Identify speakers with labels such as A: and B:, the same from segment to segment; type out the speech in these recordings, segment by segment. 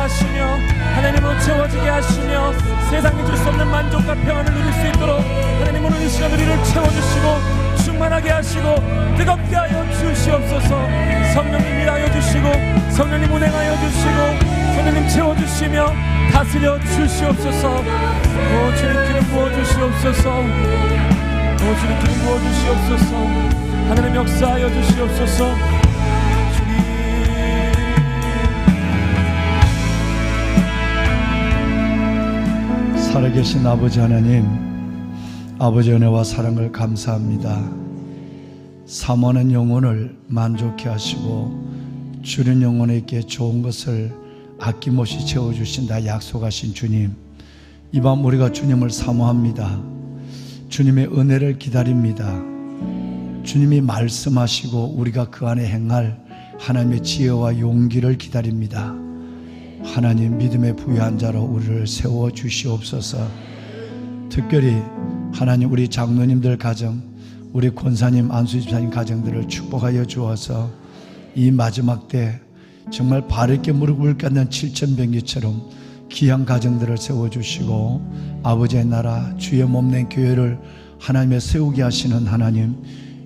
A: 하시며 하나님으로 채워지게 하시며 세상에 줄 수 없는 만족과 평안을 누릴 수 있도록 하나님 오늘 이 시간 우리를 채워주시고 충만하게 하시고 뜨겁게 하여 주시옵소서. 성령님 일하여 주시고 성령님 운행하여 주시고 성령님 채워주시며 다스려 주시옵소서. 오 주님 기름 부어주시옵소서. 오 주님 기름 부어주시옵소서. 하나님 역사하여 주시옵소서.
B: 살아계신 아버지 하나님, 아버지 은혜와 사랑을 감사합니다. 사모하는 영혼을 만족해 하시고 주는 영혼에게 좋은 것을 아낌없이 채워주신다 약속하신 주님, 이 밤 우리가 주님을 사모합니다. 주님의 은혜를 기다립니다. 주님이 말씀하시고 우리가 그 안에 행할 하나님의 지혜와 용기를 기다립니다. 하나님 믿음의 부유한 자로 우리를 세워 주시옵소서. 특별히 하나님 우리 장로님들 가정, 우리 권사님 안수집사님 가정들을 축복하여 주어서 이 마지막 때 정말 바르게 무릎을 꿇는 칠천병기처럼 귀한 가정들을 세워주시고 아버지의 나라 주의 몸된 교회를 하나님의 세우게 하시는 하나님,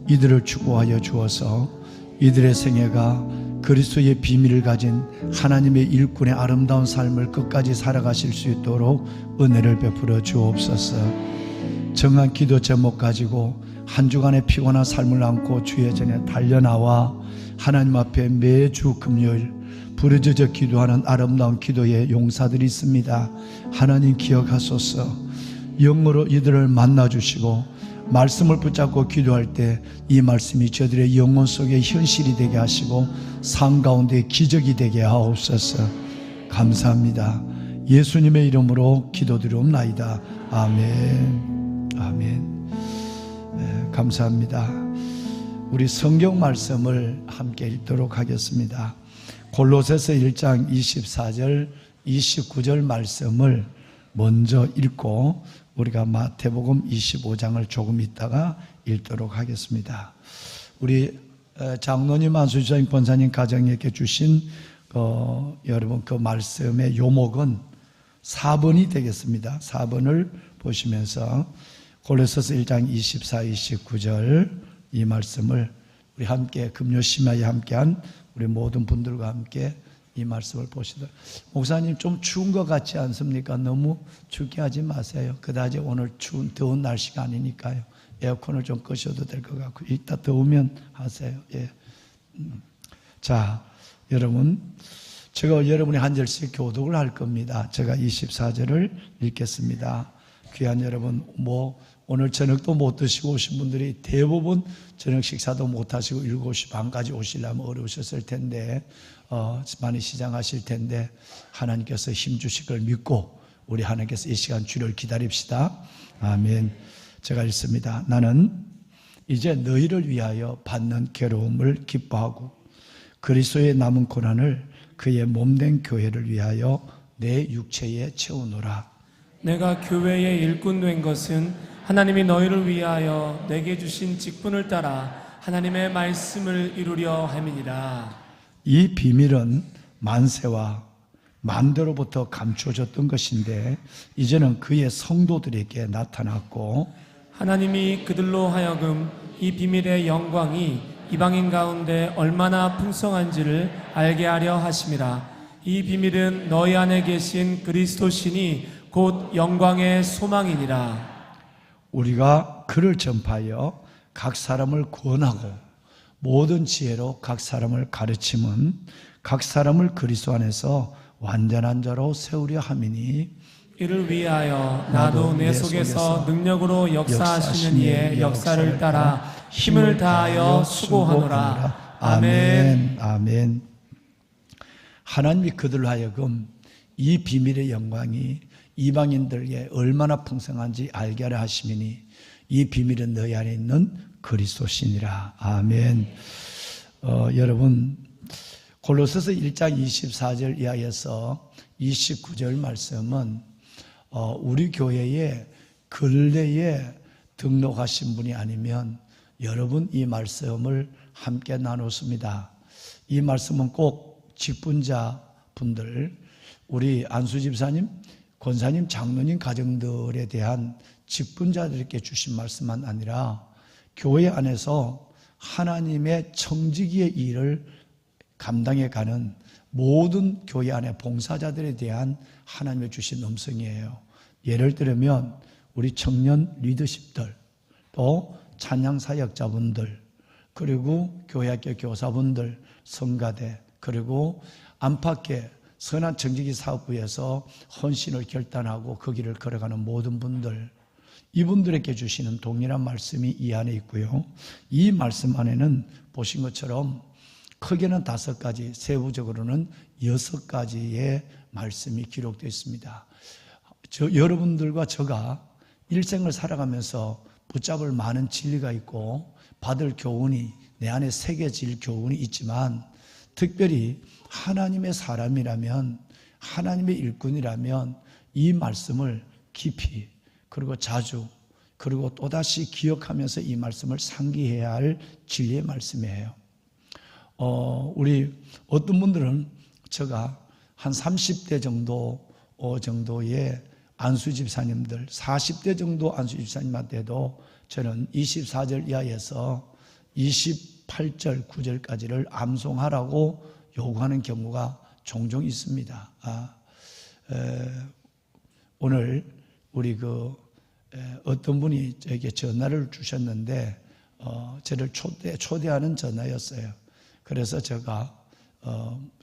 B: 이들을 축복하여 주어서 이들의 생애가 그리스도의 비밀을 가진 하나님의 일꾼의 아름다운 삶을 끝까지 살아가실 수 있도록 은혜를 베풀어 주옵소서. 정한 기도 제목 가지고 한 주간의 피곤한 삶을 안고 주의 전에 달려나와 하나님 앞에 매주 금요일 부르짖어 기도하는 아름다운 기도의 용사들이 있습니다. 하나님 기억하소서. 영으로 이들을 만나주시고 말씀을 붙잡고 기도할 때 이 말씀이 저들의 영혼 속에 현실이 되게 하시고 삶 가운데 기적이 되게 하옵소서. 감사합니다. 예수님의 이름으로 기도드리옵나이다. 아멘. 아멘. 네, 감사합니다. 우리 성경 말씀을 함께 읽도록 하겠습니다. 골로새서 1장 24절 29절 말씀을 먼저 읽고 우리가 마태복음 25장을 조금 있다가 읽도록 하겠습니다. 우리 장로님 안수집사님 권사님 가정에게 주신 여러분 그 말씀의 요목은 4번이 되겠습니다. 4번을 보시면서 골로새서 1장 24, 29절 이 말씀을 우리 함께 금요심야에 함께한 우리 모든 분들과 함께 이 말씀을 보시다. 목사님 좀 추운 것 같지 않습니까? 너무 춥게 하지 마세요. 그다지 오늘 더운 날씨가 아니니까요. 에어컨을 좀 끄셔도 될 것 같고 이따 더우면 하세요. 예. 자, 여러분, 제가 여러분이 한 절씩 교독을 할 겁니다. 제가 24절을 읽겠습니다. 귀한 여러분, 오늘 저녁도 못 드시고 오신 분들이 대부분 저녁 식사도 못 하시고 7시 반까지 오시려면 어려우셨을 텐데 많이 시장하실 텐데 하나님께서 힘 주실 걸 믿고 우리 하나님께서 이 시간 주를 기다립시다. 아멘. 제가 읽습니다. 나는 이제 너희를 위하여 받는 괴로움을 기뻐하고 그리스도의 남은 고난을 그의 몸된 교회를 위하여 내 육체에 채우노라.
A: 내가 교회의 일꾼 된 것은 하나님이 너희를 위하여 내게 주신 직분을 따라 하나님의 말씀을 이루려 함이니라.
B: 이 비밀은 만세와 만대로부터 감추어졌던 것인데 이제는 그의 성도들에게 나타났고
A: 하나님이 그들로 하여금 이 비밀의 영광이 이방인 가운데 얼마나 풍성한지를 알게 하려 하심이라. 이 비밀은 너희 안에 계신 그리스도시니 곧 영광의 소망이니라.
B: 우리가 그를 전파하여 각 사람을 구원하고 모든 지혜로 각 사람을 가르침은 각 사람을 그리스도 안에서 완전한 자로 세우려 함이니 이를
A: 위하여 나도 내 속에서 능력으로 역사하시는 이의 역사를 따라 힘을 다하여 수고하노라. 아멘.
B: 아멘. 하나님이 그들로 하여금 이 비밀의 영광이 이방인들에게 얼마나 풍성한지 알게 하려 하심이니 이 비밀은 너희 안에 있는 그리스도시니라. 아멘. 여러분 골로새서 1장 24절 이하에서 29절 말씀은 우리 교회에 근래에 등록하신 분이 아니면 여러분 이 말씀을 함께 나눴습니다. 이 말씀은 꼭 직분자 분들 우리 안수 집사님, 권사님, 장로님 가정들에 대한 직분자들에게 주신 말씀만 아니라 교회 안에서 하나님의 청지기의 일을 감당해 가는 모든 교회 안의 봉사자들에 대한 하나님의 주신 음성이에요. 예를 들면 우리 청년 리더십들, 또 찬양 사역자분들, 그리고 교회학교 교사분들, 성가대, 그리고 안팎의 선한 청지기 사업부에서 헌신을 결단하고 그 길을 걸어가는 모든 분들, 이분들에게 주시는 동일한 말씀이 이 안에 있고요. 이 말씀 안에는 보신 것처럼 크게는 5가지, 세부적으로는 6가지의 말씀이 기록되어 있습니다. 여러분들과 제가 일생을 살아가면서 붙잡을 많은 진리가 있고 받을 교훈이 내 안에 새겨질 교훈이 있지만, 특별히 하나님의 사람이라면, 하나님의 일꾼이라면 이 말씀을 깊이, 그리고 자주, 그리고 또다시 기억하면서 이 말씀을 상기해야 할 진리의 말씀이에요. 우리 어떤 분들은 제가 한 30대 정도의 안수 집사님들, 40대 정도 안수 집사님한테도 저는 24절 이하에서 28절, 9절까지를 암송하라고 요구하는 경우가 종종 있습니다. 오늘 우리 어떤 분이 저에게 전화를 주셨는데 저를 초대하는 전화였어요. 그래서 제가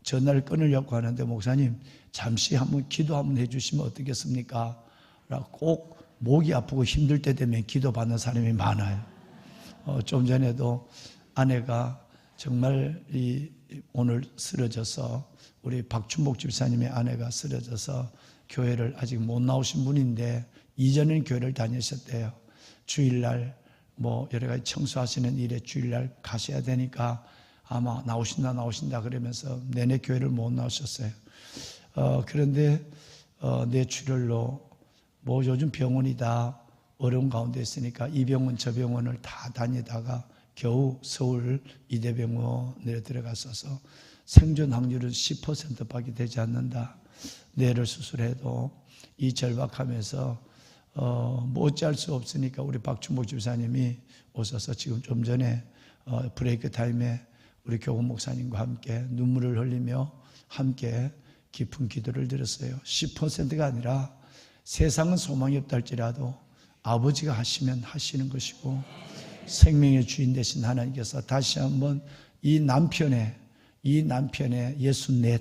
B: 전화를 끊으려고 하는데, 목사님 잠시 한번 기도 한번 해주시면 어떻겠습니까? 라고 꼭 목이 아프고 힘들 때 되면 기도받는 사람이 많아요. 좀 전에도 아내가 정말 오늘 쓰러져서, 우리 박춘복 집사님의 아내가 쓰러져서 교회를 아직 못 나오신 분인데 이전엔 교회를 다니셨대요. 주일날 여러 가지 청소하시는 일에 주일날 가셔야 되니까 아마 나오신다 그러면서 내내 교회를 못 나오셨어요. 그런데 뇌출혈로 요즘 병원이다 어려운 가운데 있으니까 이 병원 저 병원을 다 다니다가 겨우 서울 이대병원에 들어갔어서 생존 확률은 10%밖에 되지 않는다. 뇌를 수술해도 이 절박하면서 어찌할 수 없으니까 우리 박춘복 집사님이 오셔서 지금 좀 전에 브레이크 타임에 우리 교구 목사님과 함께 눈물을 흘리며 함께 깊은 기도를 드렸어요. 10%가 아니라 세상은 소망이 없다 할지라도 아버지가 하시면 하시는 것이고, 생명의 주인 되신 하나님께서 다시 한번 이 남편의 64,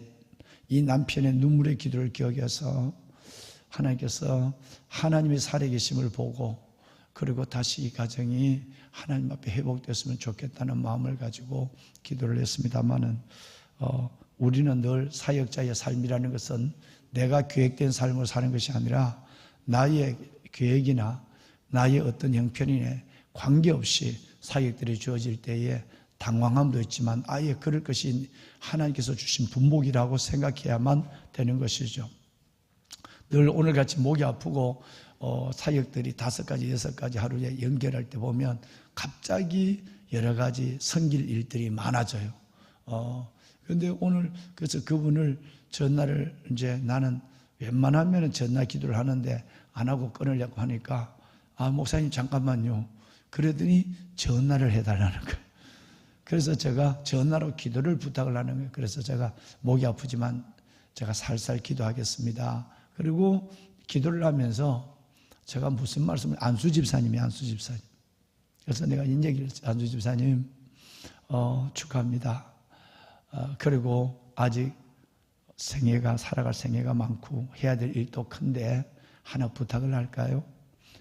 B: 이 남편의 눈물의 기도를 기억해서 하나님께서 하나님의 살아계심을 보고, 그리고 다시 이 가정이 하나님 앞에 회복됐으면 좋겠다는 마음을 가지고 기도를 했습니다마는, 우리는 늘 사역자의 삶이라는 것은 내가 계획된 삶을 사는 것이 아니라 나의 계획이나 나의 어떤 형편이나 관계없이 사역들이 주어질 때에 당황함도 있지만 아예 그럴 것이 하나님께서 주신 분복이라고 생각해야만 되는 것이죠. 늘 오늘같이 목이 아프고 사역들이 5가지, 6가지 하루에 연결할 때 보면 갑자기 여러 가지 생길 일들이 많아져요. 그런데 오늘 그래서 그분을 전화를 이제 나는 웬만하면 전화 기도를 하는데 안 하고 끊으려고 하니까 목사님 잠깐만요. 그러더니 전화를 해달라는 거예요. 그래서 제가 전화로 기도를 부탁을 하는 거예요. 그래서 제가 목이 아프지만 제가 살살 기도하겠습니다. 그리고 기도를 하면서 제가 무슨 말씀을, 안수 집사님. 그래서 내가 인얘기를 했어요. 안수 집사님, 축하합니다. 그리고 아직 살아갈 생애가 많고 해야 될 일도 큰데 하나 부탁을 할까요?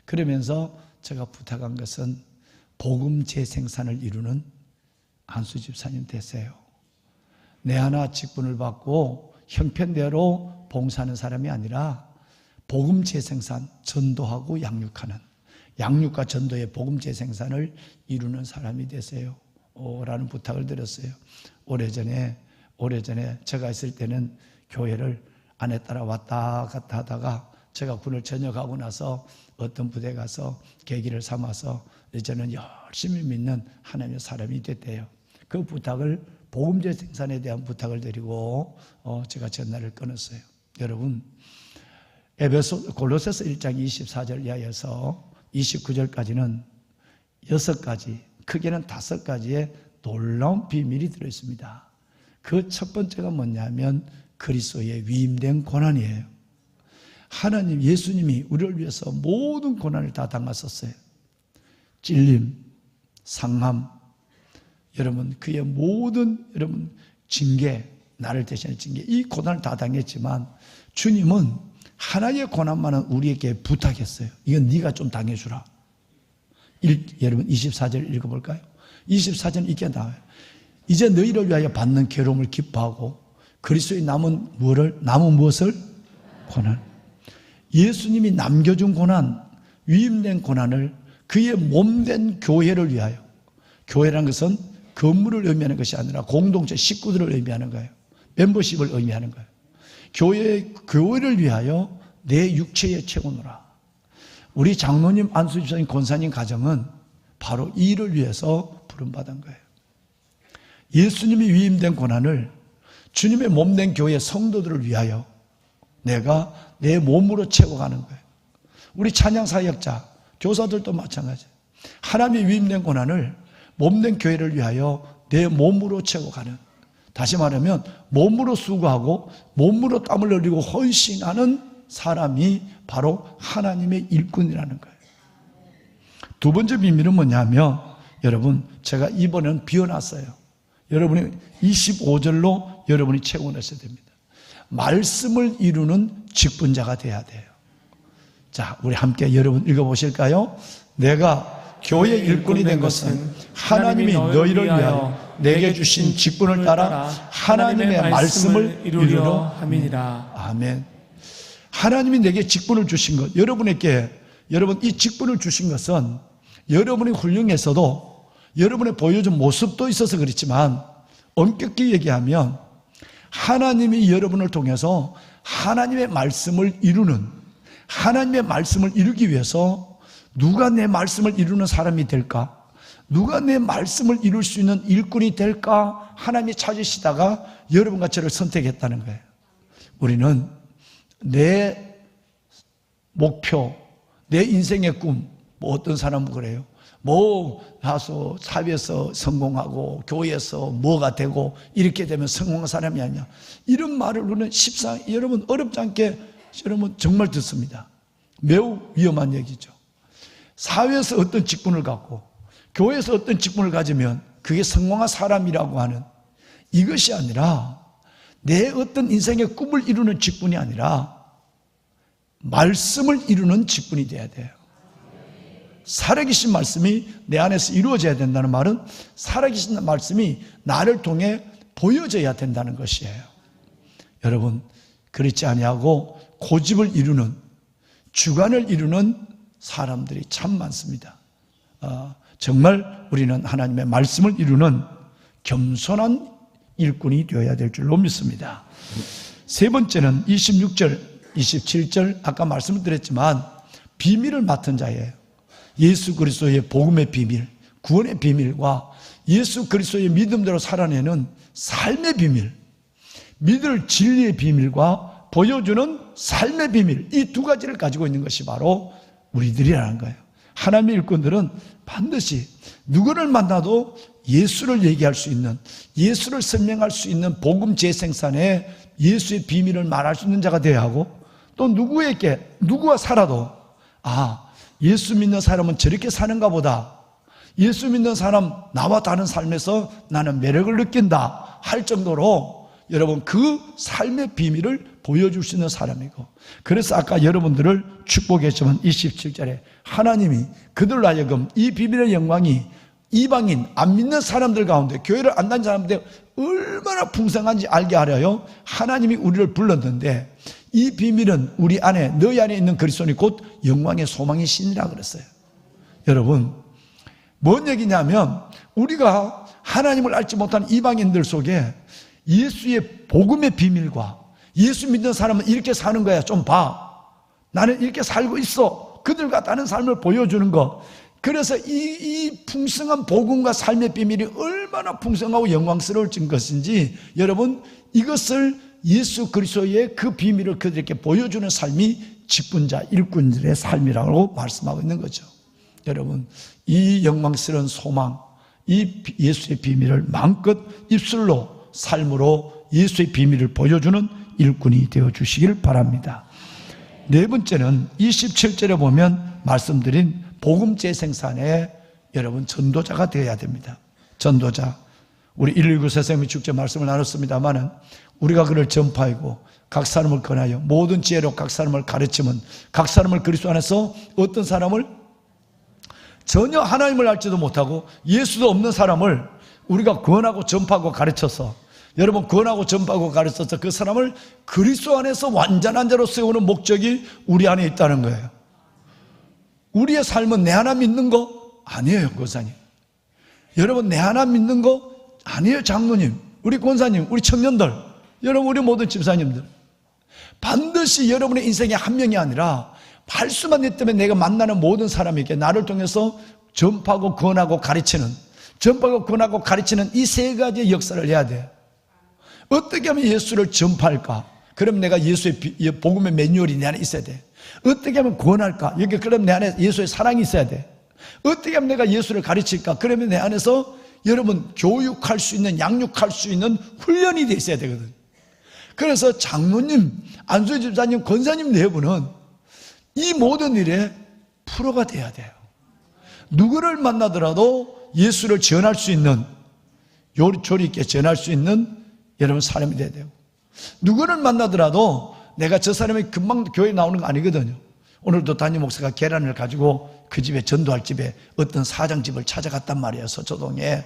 B: 그러면서 제가 부탁한 것은 복음 재생산을 이루는 안수 집사님 되세요. 내 하나 직분을 받고 형편대로 봉사하는 사람이 아니라 복음 재생산, 전도하고 양육하는, 양육과 전도의 복음 재생산을 이루는 사람이 되세요. 라는 부탁을 드렸어요. 오래전에 제가 있을 때는 교회를 아내 따라 왔다 갔다 하다가 제가 군을 전역하고 나서 어떤 부대에 가서 계기를 삼아서 저는 열심히 믿는 하나님의 사람이 됐대요. 그 부탁을, 복음제 생산에 대한 부탁을 드리고 제가 전화를 끊었어요. 여러분, 골로새서 1장 24절 이하에서 29절까지는 6가지, 크게는 5가지의 놀라운 비밀이 들어있습니다. 그 첫 번째가 뭐냐면 그리스도의 위임된 고난이에요. 하나님, 예수님이 우리를 위해서 모든 고난을 다 당하셨어요. 찔림, 상함, 여러분 그의 모든 징계, 나를 대신해 징계, 이 고난을 다 당했지만 주님은 하나의 고난만은 우리에게 부탁했어요. 이건 네가 좀 당해주라. 여러분 24절 읽어볼까요? 24절 이렇게 나와요. 이제 너희를 위하여 받는 괴로움을 기뻐하고 그리스도의 남은 무엇을? 고난. 예수님이 남겨준 고난, 위임된 고난을 그의 몸된 교회를 위하여, 교회라는 것은 건물을 의미하는 것이 아니라 공동체 식구들을 의미하는 거예요. 멤버십을 의미하는 거예요. 교회를 위하여 내 육체에 채우노라. 우리 장로님, 안수집사님, 권사님 가정은 바로 이 일을 위해서 부름받은 거예요. 예수님이 위임된 고난을 주님의 몸된 교회 성도들을 위하여 내가 내 몸으로 채워가는 거예요. 우리 찬양사역자, 교사들도 마찬가지예요. 하나님의 위임된 고난을 몸된 교회를 위하여 내 몸으로 채워가는, 다시 말하면 몸으로 수고하고 몸으로 땀을 흘리고 헌신하는 사람이 바로 하나님의 일꾼이라는 거예요. 두 번째 비밀은 뭐냐면, 여러분 제가 이번에는 비워놨어요. 여러분이 25절로 여러분이 채워내셔야 됩니다. 말씀을 이루는 직분자가 돼야 돼요. 자, 우리 함께 여러분 읽어보실까요? 내가 교회의 일꾼이 된 것은 하나님이 너희를 위하여 내게 주신 직분을 따라 하나님의 말씀을 이루려 함이니라. 아멘. 하나님이 내게 직분을 주신 것, 여러분에게, 여러분 이 직분을 주신 것은 여러분이 훌륭해서도 여러분의 보여준 모습도 있어서 그렇지만 엄격히 얘기하면 하나님이 여러분을 통해서 하나님의 말씀을 이루는, 하나님의 말씀을 이루기 위해서 누가 내 말씀을 이루는 사람이 될까? 누가 내 말씀을 이룰 수 있는 일꾼이 될까? 하나님이 찾으시다가 여러분과 저를 선택했다는 거예요. 우리는 내 목표, 내 인생의 꿈, 뭐 어떤 사람은 그래요. 뭐 가서 사회에서 성공하고 교회에서 뭐가 되고 이렇게 되면 성공한 사람이 아니야. 이런 말을 우리는 여러분 어렵지 않게 여러분 정말 듣습니다. 매우 위험한 얘기죠. 사회에서 어떤 직분을 갖고 교회에서 어떤 직분을 가지면 그게 성공한 사람이라고 하는, 이것이 아니라 내 어떤 인생의 꿈을 이루는 직분이 아니라 말씀을 이루는 직분이 돼야 돼요. 살아계신 말씀이 내 안에서 이루어져야 된다는 말은 살아계신 말씀이 나를 통해 보여져야 된다는 것이에요. 여러분, 그렇지 아니하고 고집을 이루는, 주관을 이루는 사람들이 참 많습니다. 정말 우리는 하나님의 말씀을 이루는 겸손한 일꾼이 되어야 될 줄로 믿습니다. 세 번째는 26절, 27절 아까 말씀을 드렸지만 비밀을 맡은 자예요. 예수 그리스도의 복음의 비밀, 구원의 비밀과 예수 그리스도의 믿음대로 살아내는 삶의 비밀, 믿을 진리의 비밀과 보여주는 삶의 비밀, 이 두 가지를 가지고 있는 것이 바로 우리들이라는 거예요. 하나님의 일꾼들은 반드시 누구를 만나도 예수를 얘기할 수 있는, 예수를 설명할 수 있는 복음 재생산에 예수의 비밀을 말할 수 있는 자가 되어야 하고, 또 누구와 살아도 예수 믿는 사람은 저렇게 사는가 보다, 예수 믿는 사람 나와 다른 삶에서 나는 매력을 느낀다 할 정도로 여러분 그 삶의 비밀을 보여줄 수 있는 사람이고, 그래서 아까 여러분들을 축복했지만 27절에 하나님이 그들로 하여금 이 비밀의 영광이 이방인 안 믿는 사람들 가운데, 교회를 안 다니는 사람들 얼마나 풍성한지 알게 하려요 하나님이 우리를 불렀는데, 이 비밀은 우리 안에, 너희 안에 있는 그리스도니 곧 영광의 소망의 신이라 그랬어요. 여러분, 뭔 얘기냐면 우리가 하나님을 알지 못하는 이방인들 속에 예수의 복음의 비밀과 예수 믿는 사람은 이렇게 사는 거야, 좀 봐, 나는 이렇게 살고 있어, 그들과 다른 삶을 보여주는 거. 그래서 이 풍성한 복음과 삶의 비밀이 얼마나 풍성하고 영광스러울 것인지 여러분 이것을 예수 그리스도의 그 비밀을 그들에게 보여주는 삶이 직분자, 일꾼들의 삶이라고 말씀하고 있는 거죠. 여러분, 이 영광스러운 소망, 이 예수의 비밀을 마음껏 입술로, 삶으로 예수의 비밀을 보여주는 일꾼이 되어 주시길 바랍니다. 네 번째는 27절에 보면 말씀드린 복음 재생산에 여러분 전도자가 되어야 됩니다. 전도자. 우리 119 새생명 축제 말씀을 나눴습니다마는 우리가 그를 전파하고 각 사람을 권하여 모든 지혜로 각 사람을 가르치면 각 사람을 그리스도 안에서 어떤 사람을 전혀 하나님을 알지도 못하고 예수도 없는 사람을 우리가 권하고 전파하고 가르쳐서 여러분 권하고 전파하고 가르쳐서 그 사람을 그리스도 안에서 완전한 자로 세우는 목적이 우리 안에 있다는 거예요. 우리의 삶은 내 하나 믿는 거 아니에요, 권사님. 여러분 내 하나 믿는 거 아니에요, 장로님, 우리 권사님, 우리 청년들, 여러분 우리 모든 집사님들. 반드시 여러분의 인생의 한 명이 아니라 발수만 있다면 내가 만나는 모든 사람에게 나를 통해서 전파하고 권하고 가르치는, 전파하고 권하고 가르치는 이 세 가지의 역사를 해야 돼요. 어떻게 하면 예수를 전파할까? 그럼 내가 예수의 복음의 매뉴얼이 내 안에 있어야 돼. 어떻게 하면 권할까? 여기 그럼 내 안에 예수의 사랑이 있어야 돼. 어떻게 하면 내가 예수를 가르칠까? 그러면 내 안에서 여러분 교육할 수 있는, 양육할 수 있는 훈련이 돼 있어야 되거든. 그래서 장로님, 안수희 집사님, 권사님 네 분은 이 모든 일에 프로가 돼야 돼요. 누구를 만나더라도 예수를 전할 수 있는, 요리 있게 전할 수 있는 여러분 사람이 돼야 돼요. 누구를 만나더라도 내가 저 사람이 금방 교회에 나오는 거 아니거든요. 오늘도 담임 목사가 계란을 가지고 그 집에, 전도할 집에 어떤 사장집을 찾아갔단 말이에요. 서초동에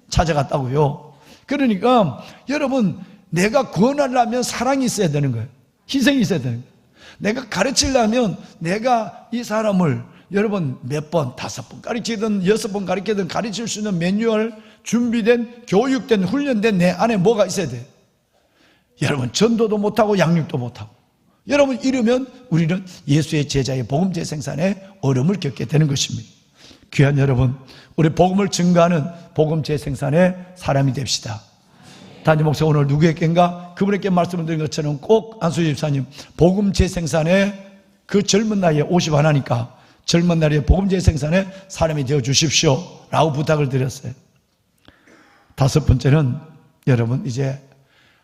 B: 찾아갔다고요. 그러니까 여러분 내가 권하려면 사랑이 있어야 되는 거예요. 희생이 있어야 되는 거예요. 내가 가르치려면 내가 이 사람을 여러분 몇 번, 5번 가르치든 6번 가르치든 가르칠 수 있는 매뉴얼, 준비된, 교육된, 훈련된 내 안에 뭐가 있어야 돼. 여러분 전도도 못하고 양육도 못하고 여러분 이러면 우리는 예수의 제자의 복음 재생산에 어려움을 겪게 되는 것입니다. 귀한 여러분, 우리 복음을 증거하는 복음 재생산의 사람이 됩시다. 담임 목사 오늘 누구에게인가 그분에게 말씀을 드린 것처럼 꼭 안수희 집사님 복음 재생산에 그 젊은 나이에 51하니까 젊은 나이에 복음 재생산에 사람이 되어 주십시오 라고 부탁을 드렸어요. 다섯 번째는 여러분 이제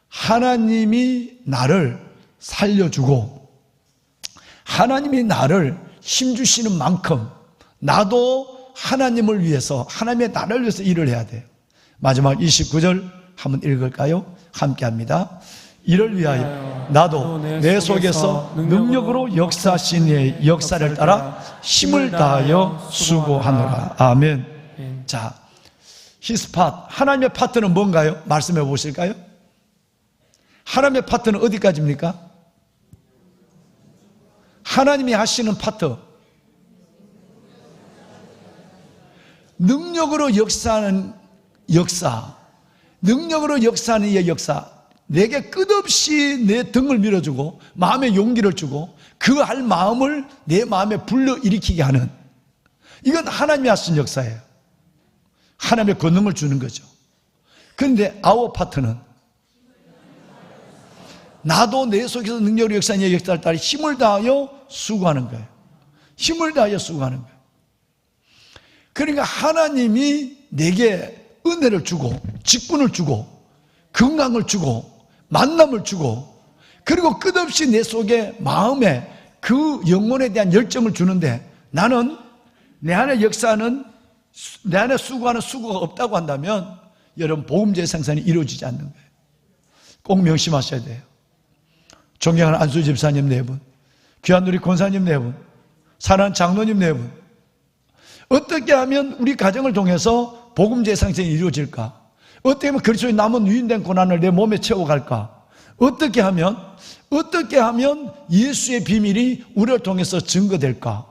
B: 하나님이 나를 살려주고 하나님이 나를 힘주시는 만큼 나도 하나님을 위해서, 하나님의 나라를 위해서 일을 해야 돼요. 마지막 29절 한번 읽을까요? 함께 합니다. 이를 위하여 나도 내 속에서 능력으로 역사하신 이의 역사를 따라 힘을 다하여 수고하노라. 아멘. 자, His part, 하나님의 파트는 뭔가요? 말씀해 보실까요? 하나님의 파트는 어디까지입니까? 하나님이 하시는 파트, 능력으로 역사하는 역사, 능력으로 역사하는 이의 역사, 내게 끝없이 내 등을 밀어주고 마음에 용기를 주고 그 할 마음을 내 마음에 불러일으키게 하는, 이건 하나님이 하신 역사예요. 하나님의 권능을 주는 거죠. 그런데 our 파트는 나도 내 속에서 능력으로 역사하는 이의 역사를 따라 힘을 다하여 수고하는 거예요. 힘을 다하여 수고하는 거예요. 그러니까 하나님이 내게 은혜를 주고 직분을 주고 건강을 주고 만남을 주고 그리고 끝없이 내 속에 마음에 그 영혼에 대한 열정을 주는데 나는 내 안에 역사하는, 내 안에 수고하는 수고가 없다고 한다면 여러분 복음제의 생산이 이루어지지 않는 거예요. 꼭 명심하셔야 돼요. 존경하는 안수 집사님 네 분, 귀한 우리 권사님 네 분, 사랑하는 장로님 네 분, 어떻게 하면 우리 가정을 통해서 복음제의 생산이 이루어질까? 어떻게 하면 그리스도의 남은 유인된 고난을 내 몸에 채워갈까? 어떻게 하면 예수의 비밀이 우리를 통해서 증거될까?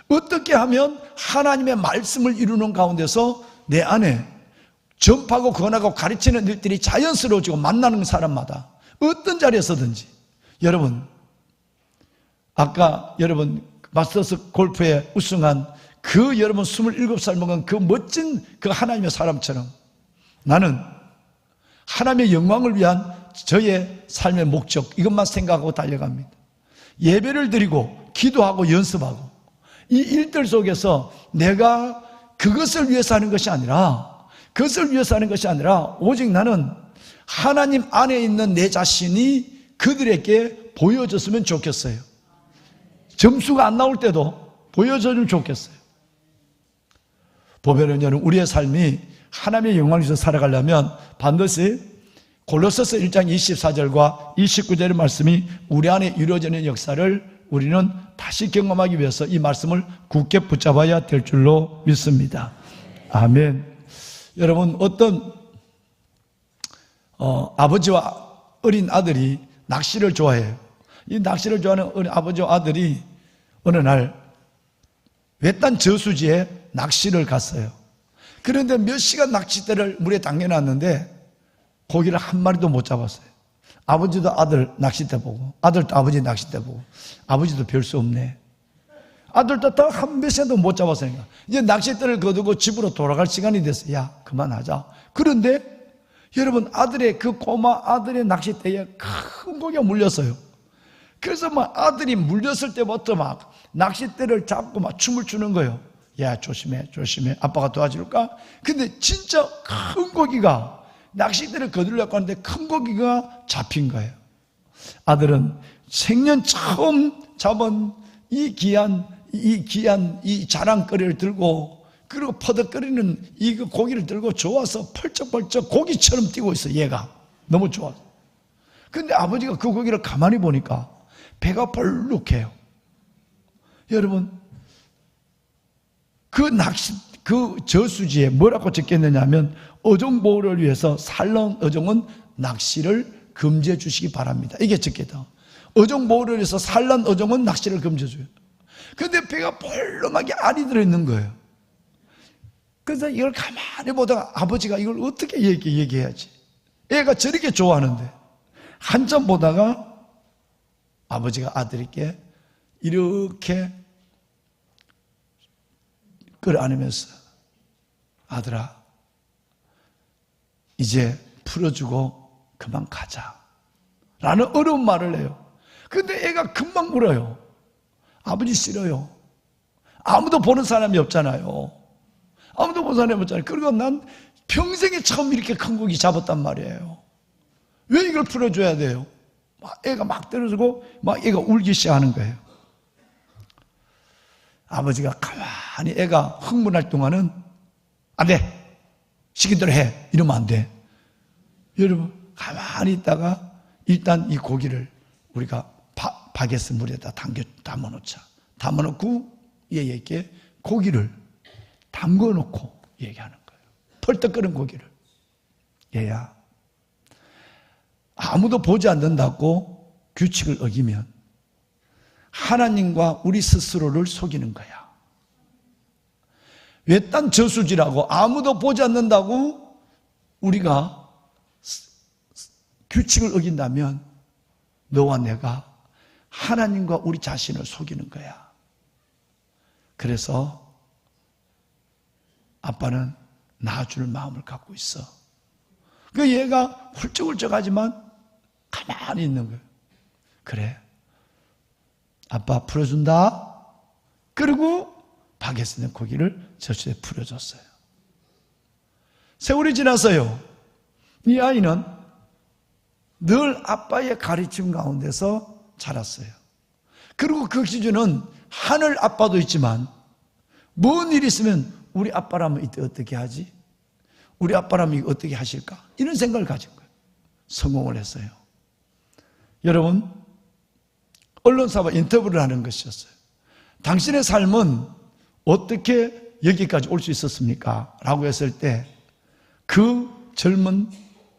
B: 어떻게 하면 하나님의 말씀을 이루는 가운데서 내 안에 전파하고 권하고 가르치는 일들이 자연스러워지고 만나는 사람마다 어떤 자리에서든지 여러분, 아까 여러분 마스터스 골프에 우승한 그 여러분 27살 먹은 그 멋진 그 하나님의 사람처럼 나는 하나님의 영광을 위한 저의 삶의 목적, 이것만 생각하고 달려갑니다. 예배를 드리고 기도하고 연습하고 이 일들 속에서 내가 그것을 위해서 하는 것이 아니라 오직 나는 하나님 안에 있는 내 자신이 그들에게 보여줬으면 좋겠어요. 점수가 안 나올 때도 보여줘주면 좋겠어요. 보배는 여러분, 우리의 삶이 하나님의 영광을 위해서 살아가려면 반드시 골로새서 1장 24절과 29절의 말씀이 우리 안에 이루어지는 역사를 우리는 다시 경험하기 위해서 이 말씀을 굳게 붙잡아야 될 줄로 믿습니다. 아멘. 여러분, 어떤 아버지와 어린 아들이 낚시를 좋아해요. 이 낚시를 좋아하는 어린 아버지와 아들이 어느 날 외딴 저수지에 낚시를 갔어요. 그런데 몇 시간 낚싯대를 물에 당겨놨는데 고기를 한 마리도 못 잡았어요. 아버지도 아들 낚싯대 보고, 아들도 아버지 낚싯대 보고, 아버지도 별 수 없네. 아들도 딱 한 몇 시간도 못 잡았으니까 이제 낚싯대를 거두고 집으로 돌아갈 시간이 됐어요. 야, 그만하자. 그런데 여러분, 그 꼬마 아들의 낚싯대에 큰 고기가 물렸어요. 그래서 막 아들이 물렸을 때부터 막 낚싯대를 잡고 막 춤을 추는 거예요. 야, 조심해, 조심해. 아빠가 도와줄까? 근데 진짜 큰 고기가 낚싯대를 거두려고 하는데 큰 고기가 잡힌 거예요. 아들은 생년 처음 잡은 이 귀한 이 자랑거리를 들고, 그리고 퍼덕거리는 이 고기를 들고 좋아서 펄쩍펄쩍 고기처럼 뛰고 있어. 얘가 너무 좋아서. 근데 아버지가 그 고기를 가만히 보니까 배가 벌룩해요. 여러분, 그 저수지에 뭐라고 적혀있느냐 하면, 어종보호를 위해서 산란 어종은 낚시를 금지해 주시기 바랍니다. 이게 적혀있다. 어종보호를 위해서 산란 어종은 낚시를 금지해 줘요. 근데 배가 벌렁하게 알이 들어있는 거예요. 그래서 이걸 가만히 보다가 아버지가 이걸 어떻게 얘기해야지. 애가 저렇게 좋아하는데 한참 보다가 아버지가 아들에게 이렇게 끌어안으면서, 아들아, 이제 풀어주고 그만 가자 라는 어려운 말을 해요. 근데 애가 금방 울어요. 아버지 싫어요. 아무도 보는 사람이 없잖아요. 아무도 보는 사람이 없잖아요. 그리고 난 평생에 처음 이렇게 큰 고기 잡았단 말이에요. 왜 이걸 풀어줘야 돼요? 애가 막 떨어지고 막 애가 울기 시작하는 거예요. 아버지가 가만히 애가 흥분할 동안은 안 돼, 시킨 대로 해, 이러면 안 돼. 여러분, 가만히 있다가 일단 이 고기를 우리가 바게스 물에다 담아놓자. 담아놓고 얘에게 고기를 담궈놓고 얘기하는 거예요. 펄떡 끓은 고기를. 얘야, 아무도 보지 않는다고 규칙을 어기면 하나님과 우리 스스로를 속이는 거야. 외딴 저수지라고 아무도 보지 않는다고 우리가 규칙을 어긴다면 너와 내가 하나님과 우리 자신을 속이는 거야. 그래서 아빠는 낳아줄 마음을 갖고 있어. 그 얘가 훌쩍훌쩍하지만 가만히 있는 거예요. 그래, 아빠 풀어준다. 그리고 바게스 있는 고기를 저수지에 풀어줬어요. 세월이 지났어요. 이 아이는 늘 아빠의 가르침 가운데서 자랐어요. 그리고 그 기준은 하늘 아빠도 있지만, 뭔 일이 있으면 우리 아빠라면 이때 어떻게 하지? 우리 아빠라면 이거 어떻게 하실까? 이런 생각을 가진 거예요. 성공을 했어요. 여러분, 언론사와 인터뷰를 하는 것이었어요. 당신의 삶은 어떻게 여기까지 올 수 있었습니까? 라고 했을 때 그 젊은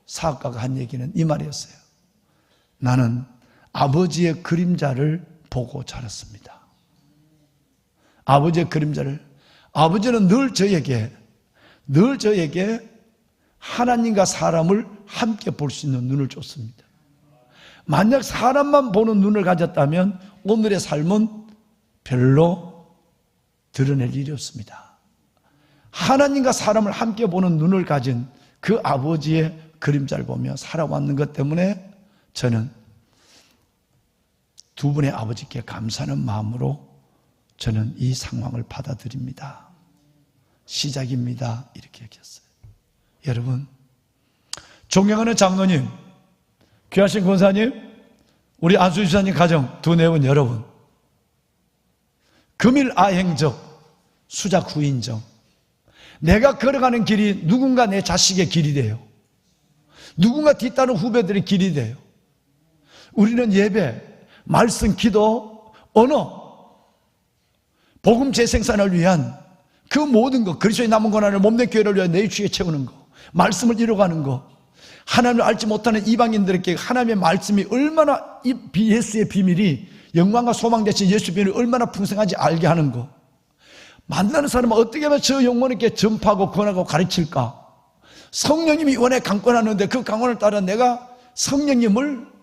B: 사업가가 한 얘기는 이 말이었어요. 나는 아버지의 그림자를 보고 자랐습니다. 아버지의 그림자를, 아버지는 늘 저에게 하나님과 사람을 함께 볼 수 있는 눈을 줬습니다. 만약 사람만 보는 눈을 가졌다면 오늘의 삶은 별로 드러낼 일이 없습니다. 하나님과 사람을 함께 보는 눈을 가진 그 아버지의 그림자를 보며 살아왔는 것 때문에 저는 두 분의 아버지께 감사하는 마음으로 저는 이 상황을 받아들입니다. 시작입니다. 이렇게 얘기했어요. 여러분, 존경하는 장로님, 귀하신 권사님, 우리 안수 집사님 가정 두 네분 여러분, 금일 아행적 수작 후인정, 내가 걸어가는 길이 누군가 내 자식의 길이 돼요. 누군가 뒤따른 후배들의 길이 돼요. 우리는 예배, 말씀, 기도, 언어, 복음 재생산을 위한 그 모든 것, 그리스도의 남은 고난을 몸된 교회를 위해 내 주에 채우는 것, 말씀을 이루어가는 것, 하나님을 알지 못하는 이방인들에게 하나님의 말씀이 얼마나 이 예수의 비밀이 영광과 소망 대신 예수의 비밀이 얼마나 풍성한지 알게 하는 것, 만나는 사람은 어떻게 하면 저 영혼에게 전파하고 권하고 가르칠까? 성령님이 원에 강권하는데 그 강권을 따라 내가 성령님을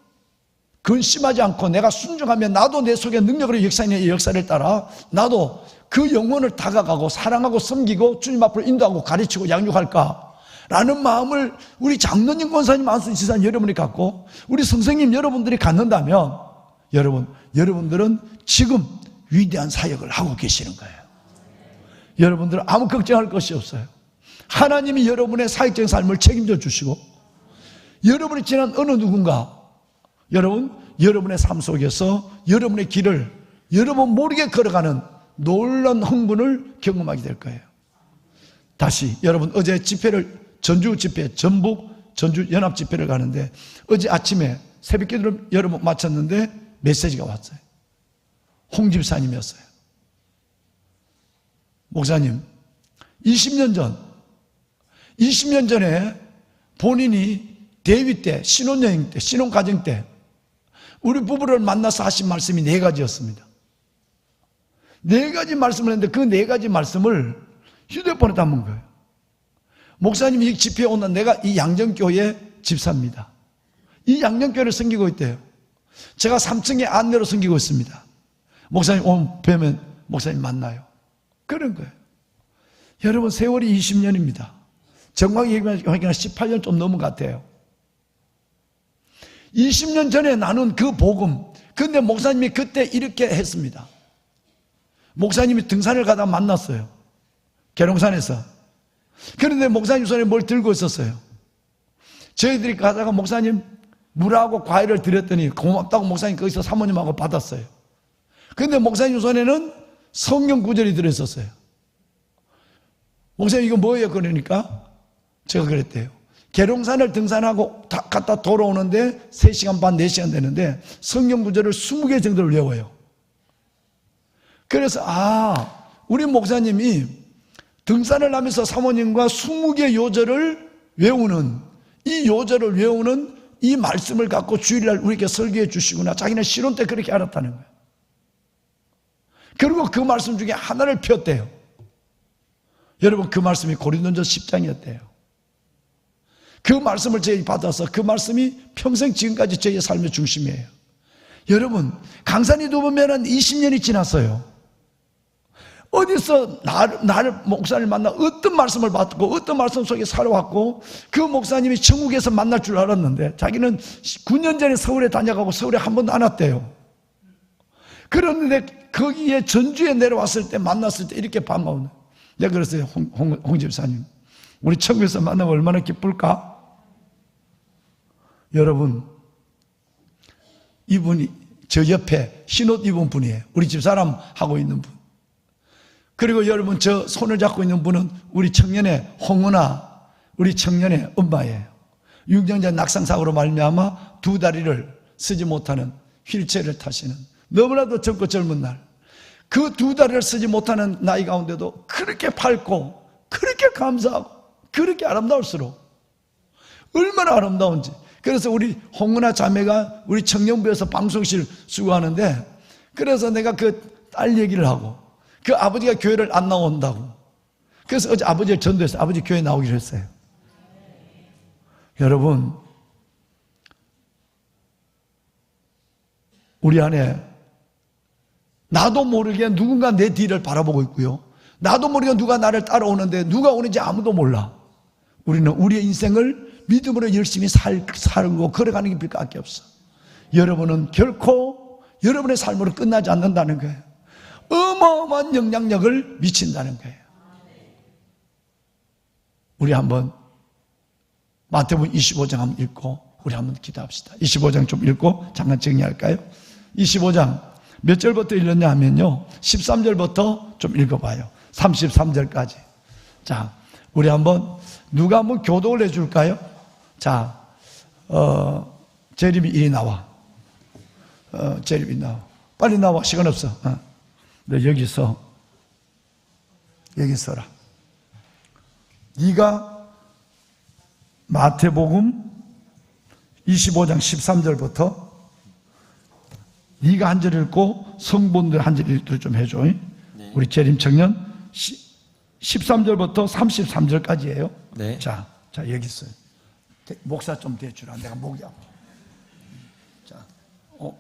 B: 근심하지 않고 내가 순종하면 나도 내 속에 능력으로 역사의 역사를 따라 나도 그 영혼을 다가가고 사랑하고 섬기고 주님 앞으로 인도하고 가르치고 양육할까? 라는 마음을 우리 장로님, 권사님, 안수 지사님 여러분이 갖고 우리 선생님 여러분들이 갖는다면 여러분들은 지금 위대한 사역을 하고 계시는 거예요. 여러분들은 아무 걱정할 것이 없어요. 하나님이 여러분의 사역적인 삶을 책임져 주시고 여러분이 지난 어느 누군가 여러분의 삶 속에서 여러분의 길을 여러분 모르게 걸어가는 놀라운 흥분을 경험하게 될 거예요. 다시 여러분 어제 집회를 전주 집회 전북 전주 연합 집회를 가는데 어제 아침에 새벽 기도를 여러분 마쳤는데 메시지가 왔어요. 홍 집사님이었어요. 목사님, 20년 전에 본인이 대위 때, 신혼여행 때, 신혼가정 때 우리 부부를 만나서 하신 말씀이 4가지였습니다. 4가지 말씀을 했는데 그 4가지 말씀을 휴대폰에 담은 거예요. 목사님이 이 집회에 온다. 내가 이 양정교회 집사입니다. 이 양정교회를 섬기고 있대요. 제가 3층에 안내로 섬기고 있습니다. 목사님 오면 뵈면 목사님 만나요. 그런 거예요. 여러분, 세월이 20년입니다. 정확히 얘기하면 18년 좀 넘은 것 같아요. 20년 전에 나눈 그 복음, 근데 목사님이 그때 이렇게 했습니다. 목사님이 등산을 가다 만났어요. 계룡산에서. 그런데 목사님 손에 뭘 들고 있었어요. 저희들이 가다가 목사님 물하고 과일을 드렸더니 고맙다고 목사님 거기서 사모님하고 받았어요. 그런데 목사님 손에는 성경 구절이 들어있었어요. 목사님 이거 뭐예요? 그러니까 제가 그랬대요. 계룡산을 등산하고 갔다 돌아오는데 3시간 반, 4시간 되는데 성경 구절을 20개 정도를 외워요. 그래서 우리 목사님이 등산을 하면서 사모님과 20개 요절을 외우는 이 말씀을 갖고 주일날 우리에게 설교해 주시구나. 자기는 신혼 때 그렇게 알았다는 거예요. 그리고 그 말씀 중에 하나를 폈대요. 여러분, 그 말씀이 고린도전서 10장이었대요. 그 말씀을 저희 받아서 그 말씀이 평생 지금까지 저희의 삶의 중심이에요. 여러분, 강산이 두번면은 20년이 지났어요. 어디서 나를 목사를 만나 어떤 말씀을 받고 어떤 말씀 속에 살아왔고 그 목사님이 천국에서 만날 줄 알았는데 자기는 9년 전에 서울에 다녀가고 서울에 한 번도 안 왔대요. 그런데 거기에 전주에 내려왔을 때 만났을 때 이렇게 반가운. 내가 그랬어요. 홍 집사님, 우리 천국에서 만나면 얼마나 기쁠까? 여러분, 이분이 저 옆에 흰옷 입은 분이에요. 우리 집사람 하고 있는 분. 그리고 여러분, 저 손을 잡고 있는 분은 우리 청년의 홍은아, 우리 청년의 엄마예요. 6년 전 낙상사고로 말미암아 2 다리를 쓰지 못하는 휠체어를 타시는 너무나도 젊고 젊은 날, 그 2 다리를 쓰지 못하는 나이 가운데도 그렇게 밝고 그렇게 감사하고 그렇게 아름다울수록 얼마나 아름다운지. 그래서 우리 홍은아 자매가 우리 청년부에서 방송실 수고하는데, 그래서 내가 그 딸 얘기를 하고 그 아버지가 교회를 안 나온다고. 그래서 어제 아버지를 전도해서 아버지 교회 나오기로 했어요. 여러분, 우리 안에 나도 모르게 누군가 내 뒤를 바라보고 있고요. 나도 모르게 누가 나를 따라오는데 누가 오는지 아무도 몰라. 우리는 우리의 인생을 믿음으로 열심히 살고 걸어가는 게 별밖에 없어. 여러분은 결코 여러분의 삶으로 끝나지 않는다는 거예요. 어마어마한 영향력을 미친다는 거예요. 우리 한번 마태복음 25장 한번 읽고 우리 한번 기도합시다. 25장 좀 읽고 잠깐 정리할까요? 25장 몇 절부터 읽었냐 하면요, 13절부터 좀 읽어봐요. 33절까지. 자, 우리 한번 누가 한번 교독을 해줄까요? 자, 재림이 이리 나와. 재림이 나와. 빨리 나와. 시간 없어. 너 여기 서라. 네가 마태복음 25장 13절부터 네가 한 절 읽고 성분들 한 절 읽도록 좀 해줘. 네. 우리 재림 청년 13절부터 33절까지예요.
C: 네.
B: 자 여기 있어요. 목사 좀 대주라. 내가 목이 아파. 자,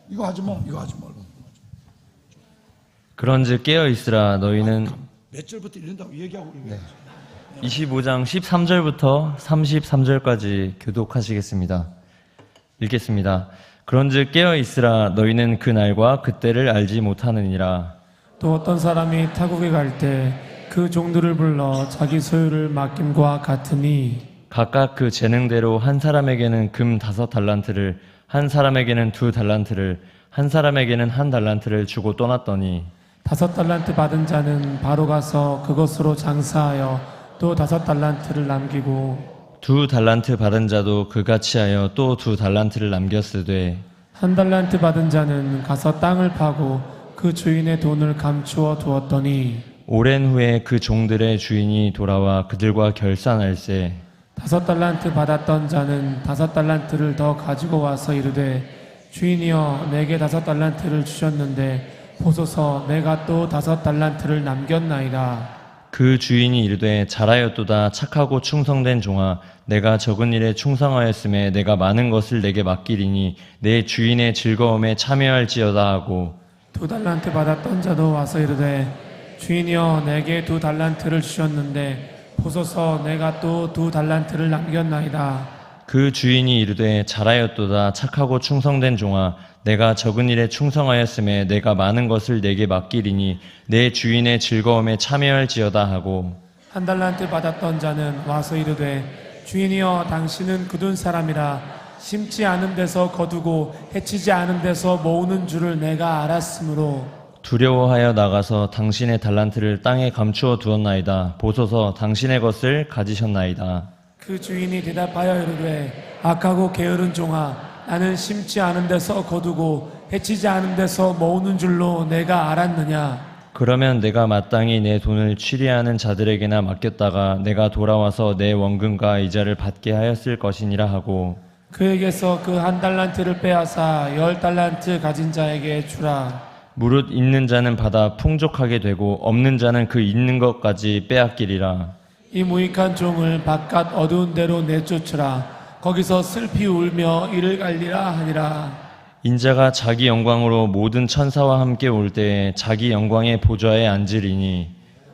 B: 이거 하지 마. 이거 하지 말고.
C: 그런즉 깨어 있으라. 너희는
B: 몇 절부터 읽는다고 얘기하고.
C: 네. 25장 13절부터 33절까지 교독하시겠습니다. 읽겠습니다. 그런즉 깨어 있으라. 너희는 그 날과 그때를 알지 못하느니라.
A: 또 어떤 사람이 타국에 갈 때 그 종들을 불러 자기 소유를 맡김과 같으니
C: 각각 그 재능대로 한 사람에게는 금 5달란트를, 한 사람에게는 2달란트를, 한 사람에게는 1달란트를 주고 떠났더니
A: 5달란트 받은 자는 바로 가서 그것으로 장사하여 또 5달란트를 남기고
C: 2달란트 받은 자도 그같이 하여 또 2달란트를 남겼으되
A: 1달란트 받은 자는 가서 땅을 파고 그 주인의 돈을 감추어 두었더니
C: 오랜 후에 그 종들의 주인이 돌아와 그들과 결산할세.
A: 5달란트 받았던 자는 5달란트를 더 가지고 와서 이르되 주인이여 내게 5달란트를 주셨는데 보소서 내가 또 5달란트를 남겼나이다.
C: 그 주인이 이르되 잘하였도다. 착하고 충성된 종아, 내가 적은 일에 충성하였음에 내가 많은 것을 내게 맡기리니 내 주인의 즐거움에 참여할지어다 하고
A: 2달란트 받았던 자도 와서 이르되 주인이여 내게 2달란트를 주셨는데 보소서 내가 또 2달란트를 남겼나이다.
C: 그 주인이 이르되 잘하였도다. 착하고 충성된 종아, 내가 적은 일에 충성하였음에 내가 많은 것을 내게 맡기리니 내 주인의 즐거움에 참여할지어다 하고
A: 1달란트 받았던 자는 와서 이르되 주인이여 당신은 굳은 사람이라 심지 않은 데서 거두고 해치지 않은 데서 모으는 줄을 내가 알았으므로
C: 두려워하여 나가서 당신의 달란트를 땅에 감추어 두었나이다. 보소서 당신의 것을 가지셨나이다.
A: 그 주인이 대답하여 이르되 악하고 게으른 종아, 나는 심지 않은 데서 거두고 해치지 않은 데서 모으는 줄로 내가 알았느냐.
C: 그러면 내가 마땅히 내 돈을 취리하는 자들에게나 맡겼다가 내가 돌아와서 내 원금과 이자를 받게 하였을 것이니라 하고
A: 그에게서 그 1달란트를 빼앗아 10달란트 가진 자에게 주라.
C: 무릇 있는 자는 받아 풍족하게 되고 없는 자는 그 있는 것까지 빼앗기리라.
A: 이 무익한 종을 바깥 어두운 데로 내쫓으라. 거기서 슬피 울며 이를 갈리라 하니라.
C: 인자가 자기 영광으로 모든 천사와 함께 올 때에 자기 영광의 보좌에 앉으리니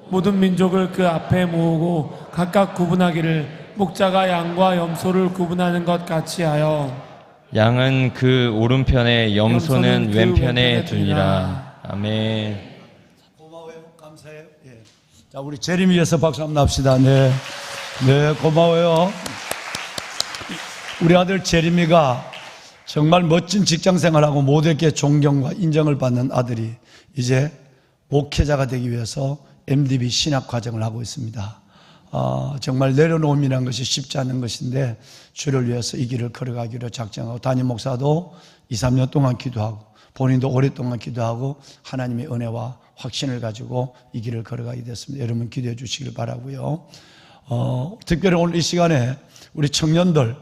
A: 모든 민족을 그 앞에 모으고 각각 구분하기를 목자가 양과 염소를 구분하는 것 같이 하여
C: 양은 그 오른편에 염소는
A: 그
C: 왼편에 두니라. 아멘.
B: 고마워요. 감사해요. 예. 자, 우리 재림 위해서 박수 한번 납시다. 네, 고마워요. 우리 아들 재림이가 정말 멋진 직장 생활하고 모두에게 존경과 인정을 받는 아들이 이제 목회자가 되기 위해서 MDB 신학 과정을 하고 있습니다. 정말 내려놓음이라는 것이 쉽지 않은 것인데 주를 위해서 이 길을 걸어가기로 작정하고 담임 목사도 2, 3년 동안 기도하고 본인도 오랫동안 기도하고 하나님의 은혜와 확신을 가지고 이 길을 걸어가게 됐습니다. 여러분 기도해 주시길 바라고요. 특별히 오늘 이 시간에 우리 청년들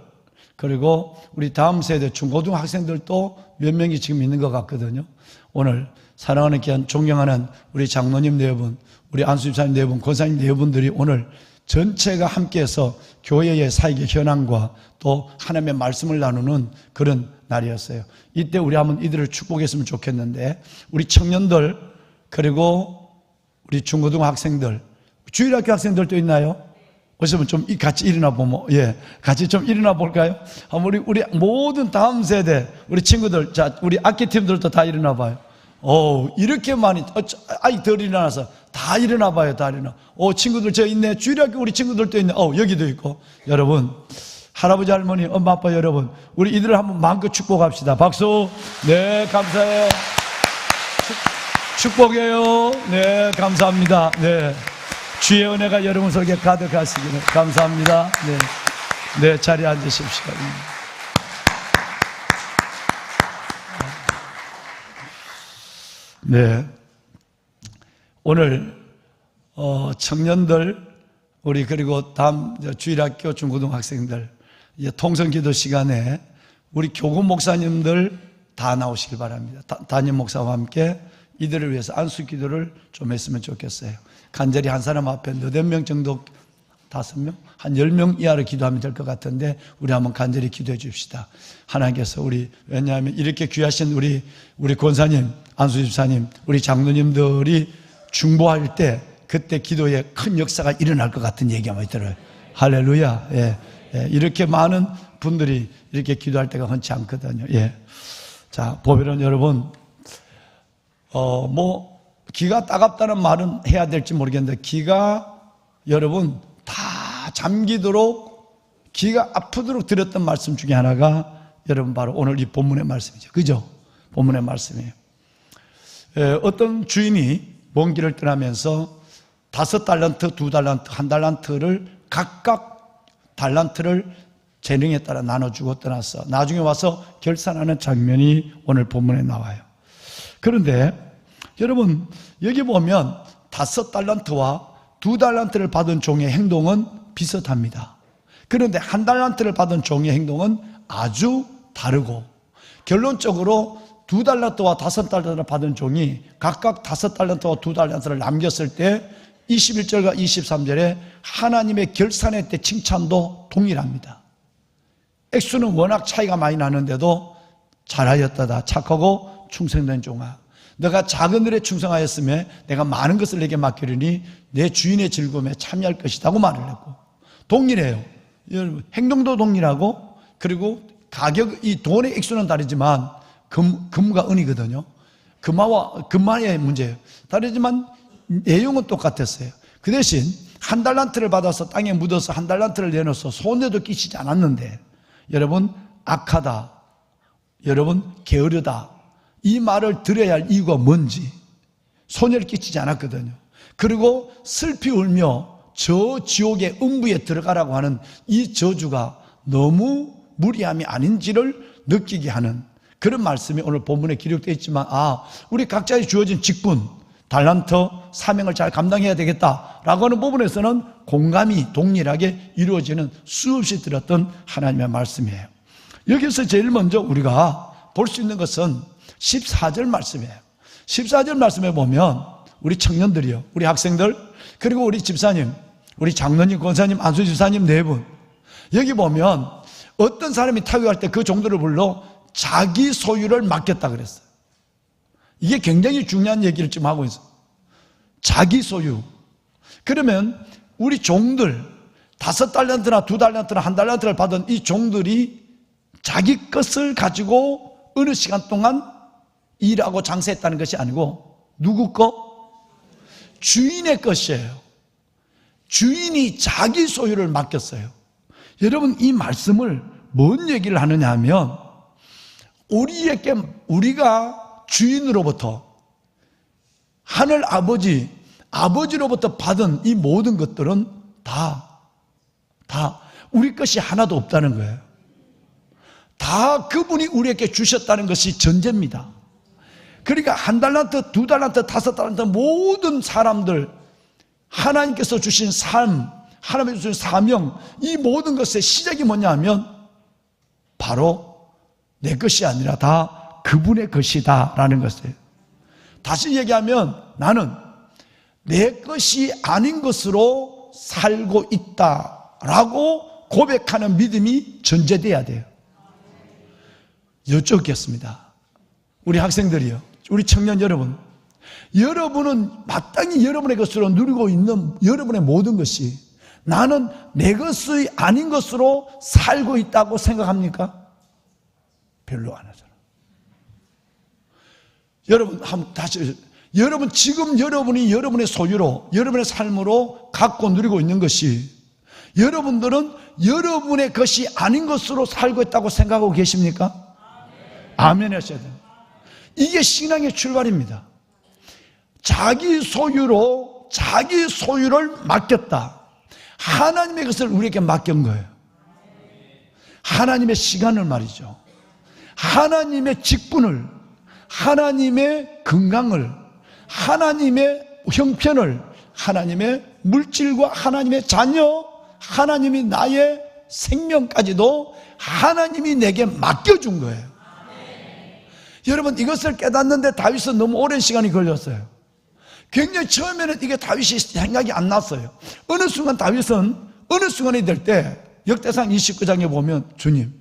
B: 그리고 우리 다음 세대 중고등학생들도 몇 명이 지금 있는 것 같거든요. 오늘 사랑하는 귀한 존경하는 우리 장로님 네 분, 우리 안수집사님 네 분, 권사님 네 분들이 오늘 전체가 함께해서 교회의 사역의 현황과 또 하나님의 말씀을 나누는 그런 날이었어요. 이때 우리 한번 이들을 축복했으면 좋겠는데 우리 청년들 그리고 우리 중고등학생들, 주일학교 학생들도 있나요? 오시면 좀 같이 일어나 보면, 같이 좀 일어나 볼까요? 우리 모든 다음 세대, 우리 친구들, 자, 우리 악기팀들도 다 일어나 봐요. 이렇게 많이, 아이 덜 일어나서 다 일어나 봐요, 다 일어나. 친구들 저 있네. 주일학교 우리 친구들도 있네. 여기도 있고. 여러분, 할아버지, 할머니, 엄마, 아빠 여러분, 우리 이들을 한번 마음껏 축복합시다. 박수. 네, 감사해요. 축복해요. 네, 감사합니다. 네. 주의 은혜가 여러분 속에 가득하시기를 감사합니다. 네, 자리에 앉으십시오. 네, 오늘 청년들, 우리 그리고 다음 주일학교 중고등학생들 통성기도 시간에 우리 교구 목사님들 다 나오시길 바랍니다. 담임 목사와 함께 이들을 위해서 안수기도를 좀 했으면 좋겠어요. 간절히 한 사람 앞에 너댓 명 정도, 5명? 한 10명 이하로 기도하면 될 것 같은데 우리 한번 간절히 기도해 줍시다. 하나님께서 왜냐하면 이렇게 귀하신 우리 권사님, 안수집사님, 우리 장로님들이 중보할 때 그때 기도에 큰 역사가 일어날 것 같은 얘기가 많이 들어요. 할렐루야. 이렇게 많은 분들이 이렇게 기도할 때가 흔치 않거든요. 자, 보배론 여러분, 기가 따갑다는 말은 해야 될지 모르겠는데, 기가 여러분 다 잠기도록, 기가 아프도록 드렸던 말씀 중에 하나가 여러분 바로 오늘 이 본문의 말씀이죠. 그죠? 본문의 말씀이에요. 어떤 주인이 먼 길을 떠나면서 5달란트, 2달란트, 1달란트를 각각 달란트를 재능에 따라 나눠주고 떠났어. 나중에 와서 결산하는 장면이 오늘 본문에 나와요. 그런데 여러분, 여기 보면 5달란트와 2달란트를 받은 종의 행동은 비슷합니다. 그런데 1달란트를 받은 종의 행동은 아주 다르고, 결론적으로 2달란트와 5달란트를 받은 종이 각각 5달란트와 2달란트를 남겼을 때 21절과 23절에 하나님의 결산의 때 칭찬도 동일합니다. 액수는 워낙 차이가 많이 나는데도 잘하였다다, 착하고 충성된 종아, 너가 작은 일에 충성하였으며 내가 많은 것을 내게 맡기리니 내 주인의 즐거움에 참여할 것이라고 말을 했고, 동일해요. 여러분, 행동도 동일하고, 그리고 가격, 이 돈의 액수는 다르지만 금과 은이거든요. 금화의 문제예요. 다르지만 내용은 똑같았어요. 그 대신 1달란트를 받아서 땅에 묻어서 1달란트를 내놓아서 손해도 끼치지 않았는데, 여러분, 악하다, 여러분, 게으르다, 이 말을 들어야 할 이유가 뭔지 손해를 끼치지 않았거든요. 그리고 슬피 울며 저 지옥의 음부에 들어가라고 하는 이 저주가 너무 무리함이 아닌지를 느끼게 하는 그런 말씀이 오늘 본문에 기록되어 있지만, 우리 각자에 주어진 직분, 달란트, 사명을 잘 감당해야 되겠다라고 하는 부분에서는 공감이 동일하게 이루어지는 수없이 들었던 하나님의 말씀이에요. 여기서 제일 먼저 우리가 볼 수 있는 것은 14절 말씀이에요. 14절 말씀에 보면 우리 청년들이요, 우리 학생들, 그리고 우리 집사님, 우리 장로님, 권사님, 안수집사님 4분, 여기 보면 어떤 사람이 타격할 때 그 종들을 불러 자기 소유를 맡겼다 그랬어요. 이게 굉장히 중요한 얘기를 지금 하고 있어요. 자기 소유. 그러면 우리 종들, 5달란트나 2달란트나 1달란트를 받은 이 종들이 자기 것을 가지고 어느 시간 동안 일하고 장사했다는 것이 아니고 누구 거? 주인의 것이에요. 주인이 자기 소유를 맡겼어요. 여러분, 이 말씀을 뭔 얘기를 하느냐 하면, 우리가 주인으로부터, 하늘 아버지로부터 받은 이 모든 것들은 다 우리 것이 하나도 없다는 거예요. 다 그분이 우리에게 주셨다는 것이 전제입니다. 그러니까 1달란트, 2달란트, 5달란트 모든 사람들, 하나님께서 주신 삶, 하나님께서 주신 사명, 이 모든 것의 시작이 뭐냐 하면 바로 내 것이 아니라 다 그분의 것이다 라는 것이에요. 다시 얘기하면 나는 내 것이 아닌 것으로 살고 있다라고 고백하는 믿음이 전제돼야 돼요. 여쭙겠습니다. 우리 학생들이요, 우리 청년 여러분, 여러분은 마땅히 여러분의 것으로 누리고 있는 여러분의 모든 것이 나는 내 것이 아닌 것으로 살고 있다고 생각합니까? 별로 안 하잖아. 여러분, 한번 다시, 여러분, 지금 여러분이 여러분의 소유로, 여러분의 삶으로 갖고 누리고 있는 것이 여러분들은 여러분의 것이 아닌 것으로 살고 있다고 생각하고 계십니까? 아멘 하셔야 돼요. 이게 신앙의 출발입니다. 자기 소유를 맡겼다. 하나님의 것을 우리에게 맡긴 거예요. 하나님의 시간을 말이죠. 하나님의 직분을, 하나님의 건강을, 하나님의 형편을, 하나님의 물질과 하나님의 자녀, 하나님이 나의 생명까지도 하나님이 내게 맡겨준 거예요. 여러분, 이것을 깨닫는데 다윗은 너무 오랜 시간이 걸렸어요. 굉장히 처음에는 이게 다윗이 생각이 안 났어요. 어느 순간 다윗은 어느 순간이 될 때 역대상 29장에 보면 주님,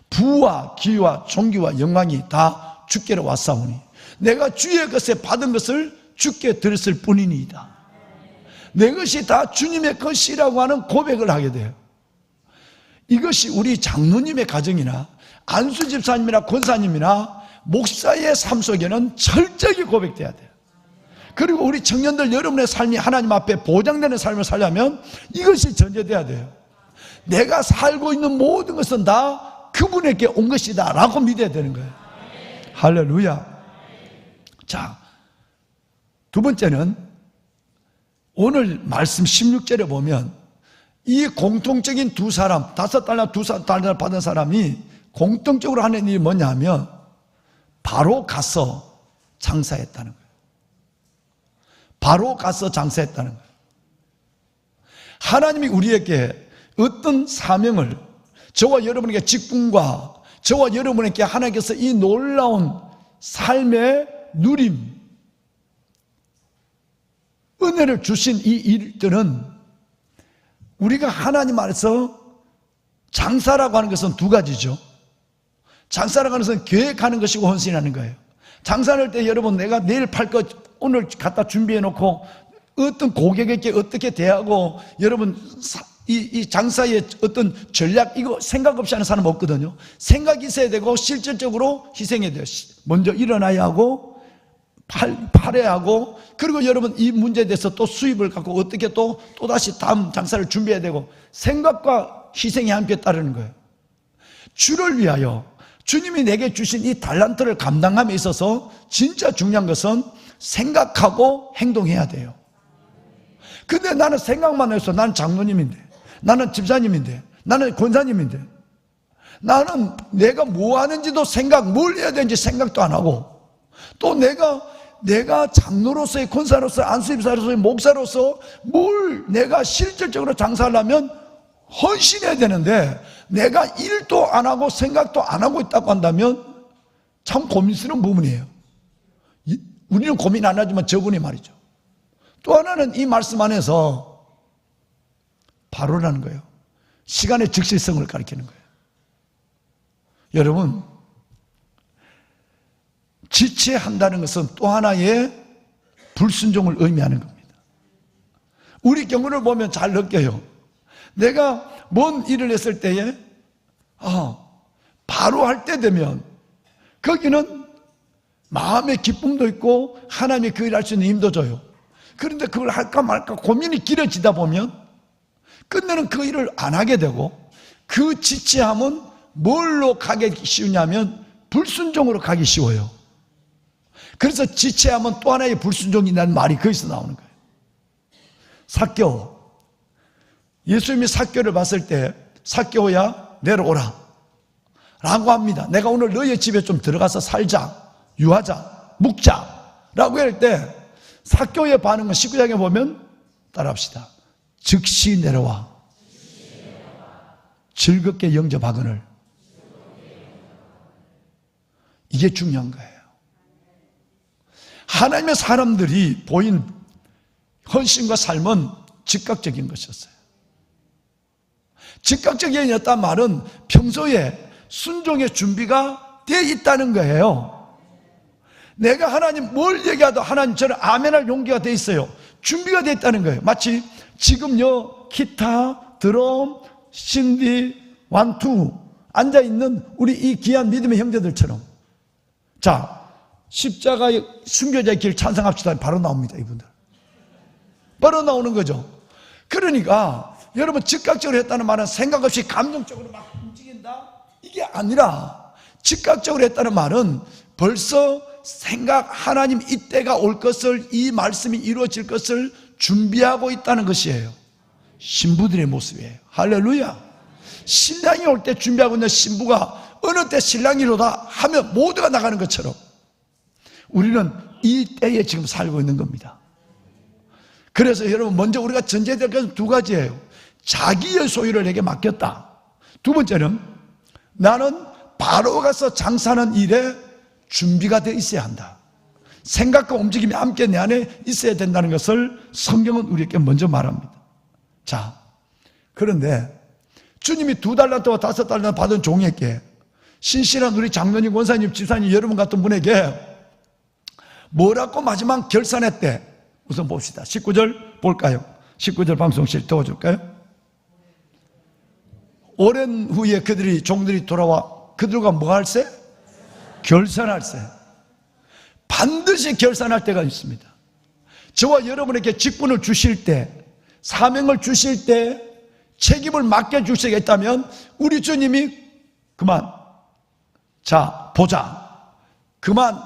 B: 부와 기와 존귀와 영광이 다 주께로 왔사오니 내가 주의 것에 받은 것을 주께 드렸을 뿐이니이다. 내 것이 다 주님의 것이라고 하는 고백을 하게 돼요. 이것이 우리 장로님의 가정이나 안수 집사님이나 권사님이나 목사의 삶 속에는 철저히 고백돼야 돼요. 그리고 우리 청년들, 여러분의 삶이 하나님 앞에 보장되는 삶을 살려면 이것이 전제돼야 돼요. 내가 살고 있는 모든 것은 다 그분에게 온 것이다 라고 믿어야 되는 거예요. 할렐루야. 자, 두 번째는 오늘 말씀 16절에 보면 이 공통적인 두 사람, 5달러, 2달러 받은 사람이 공통적으로 하는 일이 뭐냐 하면 바로 가서 장사했다는 거예요. 바로 가서 장사했다는 거예요. 하나님이 우리에게 어떤 사명을, 저와 여러분에게 직분과 저와 여러분에게 하나님께서 이 놀라운 삶의 누림, 은혜를 주신 이 일들은 우리가 하나님 안에서 장사라고 하는 것은 두 가지죠. 장사라고 하는 것은 계획하는 것이고 헌신하는 거예요. 장사를 할 때 여러분, 내가 내일 팔 것 오늘 갖다 준비해 놓고 어떤 고객에게 어떻게 대하고, 여러분 이 장사의 어떤 전략, 이거 생각 없이 하는 사람 없거든요. 생각이 있어야 되고 실질적으로 희생해야 돼요. 먼저 일어나야 하고 팔아야 하고, 그리고 여러분 이 문제에 대해서 또 수입을 갖고 어떻게 또다시 다음 장사를 준비해야 되고, 생각과 희생이 함께 따르는 거예요. 주를 위하여 주님이 내게 주신 이 달란트를 감당함에 있어서 진짜 중요한 것은 생각하고 행동해야 돼요. 근데 나는 생각만 해서, 나는 장로님인데, 나는 집사님인데, 나는 권사님인데, 나는 내가 뭐 하는지도 뭘 해야 되는지 생각도 안 하고, 또 내가 장로로서의, 권사로서, 안수집사로서의, 목사로서 뭘 내가 실질적으로 장사하려면 헌신해야 되는데 내가 일도 안 하고 생각도 안 하고 있다고 한다면 참 고민스러운 부분이에요. 우리는 고민 안 하지만 저분이 말이죠. 또 하나는 이 말씀 안에서 바로라는 거예요. 시간의 즉시성을 가리키는 거예요. 여러분, 지체한다는 것은 또 하나의 불순종을 의미하는 겁니다. 우리 경우를 보면 잘 느껴요. 내가 뭔 일을 했을 때에 바로 할 때 되면 거기는 마음의 기쁨도 있고 하나님이 그 일을 할 수 있는 힘도 줘요. 그런데 그걸 할까 말까 고민이 길어지다 보면 끝내는 그 일을 안 하게 되고, 그 지체함은 뭘로 가기 쉬우냐면 불순종으로 가기 쉬워요. 그래서 지체함은 또 하나의 불순종이라는 말이 거기서 나오는 거예요. 삭개오, 예수님이 삭개오를 봤을 때 삭개오야 내려오라 라고 합니다. 내가 오늘 너의 집에 좀 들어가서 살자, 유하자, 묵자 라고 할 때 삭개오의 반응은 19장에 보면 따라합시다. 즉시 내려와 즐겁게 영접하거늘. 이게 중요한 거예요. 하나님의 사람들이 보인 헌신과 삶은 즉각적인 것이었어요. 즉각적이었단 말은 평소에 순종의 준비가 되어 있다는 거예요. 내가 하나님 뭘 얘기하도 하나님 저는 아멘할 용기가 되어 있어요. 준비가 되어 있다는 거예요. 마치 지금요, 기타, 드럼, 신디, 완투 앉아있는 우리 이 귀한 믿음의 형제들처럼, 자, 십자가의 순교자의 길 찬송합시다. 바로 나옵니다. 이분들 바로 나오는 거죠. 그러니까 여러분, 즉각적으로 했다는 말은 생각 없이 감정적으로 막 움직인다, 이게 아니라 즉각적으로 했다는 말은 벌써 생각, 하나님 이때가 올 것을, 이 말씀이 이루어질 것을 준비하고 있다는 것이에요. 신부들의 모습이에요. 할렐루야. 신랑이 올 때 준비하고 있는 신부가 어느 때 신랑이로다 하면 모두가 나가는 것처럼 우리는 이 때에 지금 살고 있는 겁니다. 그래서 여러분, 먼저 우리가 전제해야 될 것은 두 가지예요. 자기의 소유를 내게 맡겼다. 두 번째는 나는 바로 가서 장사하는 일에 준비가 되어 있어야 한다. 생각과 움직임이 함께 내 안에 있어야 된다는 것을 성경은 우리에게 먼저 말합니다. 자, 그런데 주님이 2달란트와 5달란트 받은 종에게, 신실한 우리 장로님, 권사님, 집사님 여러분 같은 분에게 뭐라고 마지막 결산했대? 우선 봅시다. 19절 볼까요? 19절 방송실 도와줄까요? 오랜 후에 그들이, 종들이 돌아와 그들과 뭐 할세? 결산할세. 반드시 결산할 때가 있습니다. 저와 여러분에게 직분을 주실 때, 사명을 주실 때, 책임을 맡겨주시겠다면 우리 주님이 그만, 자, 보자, 그만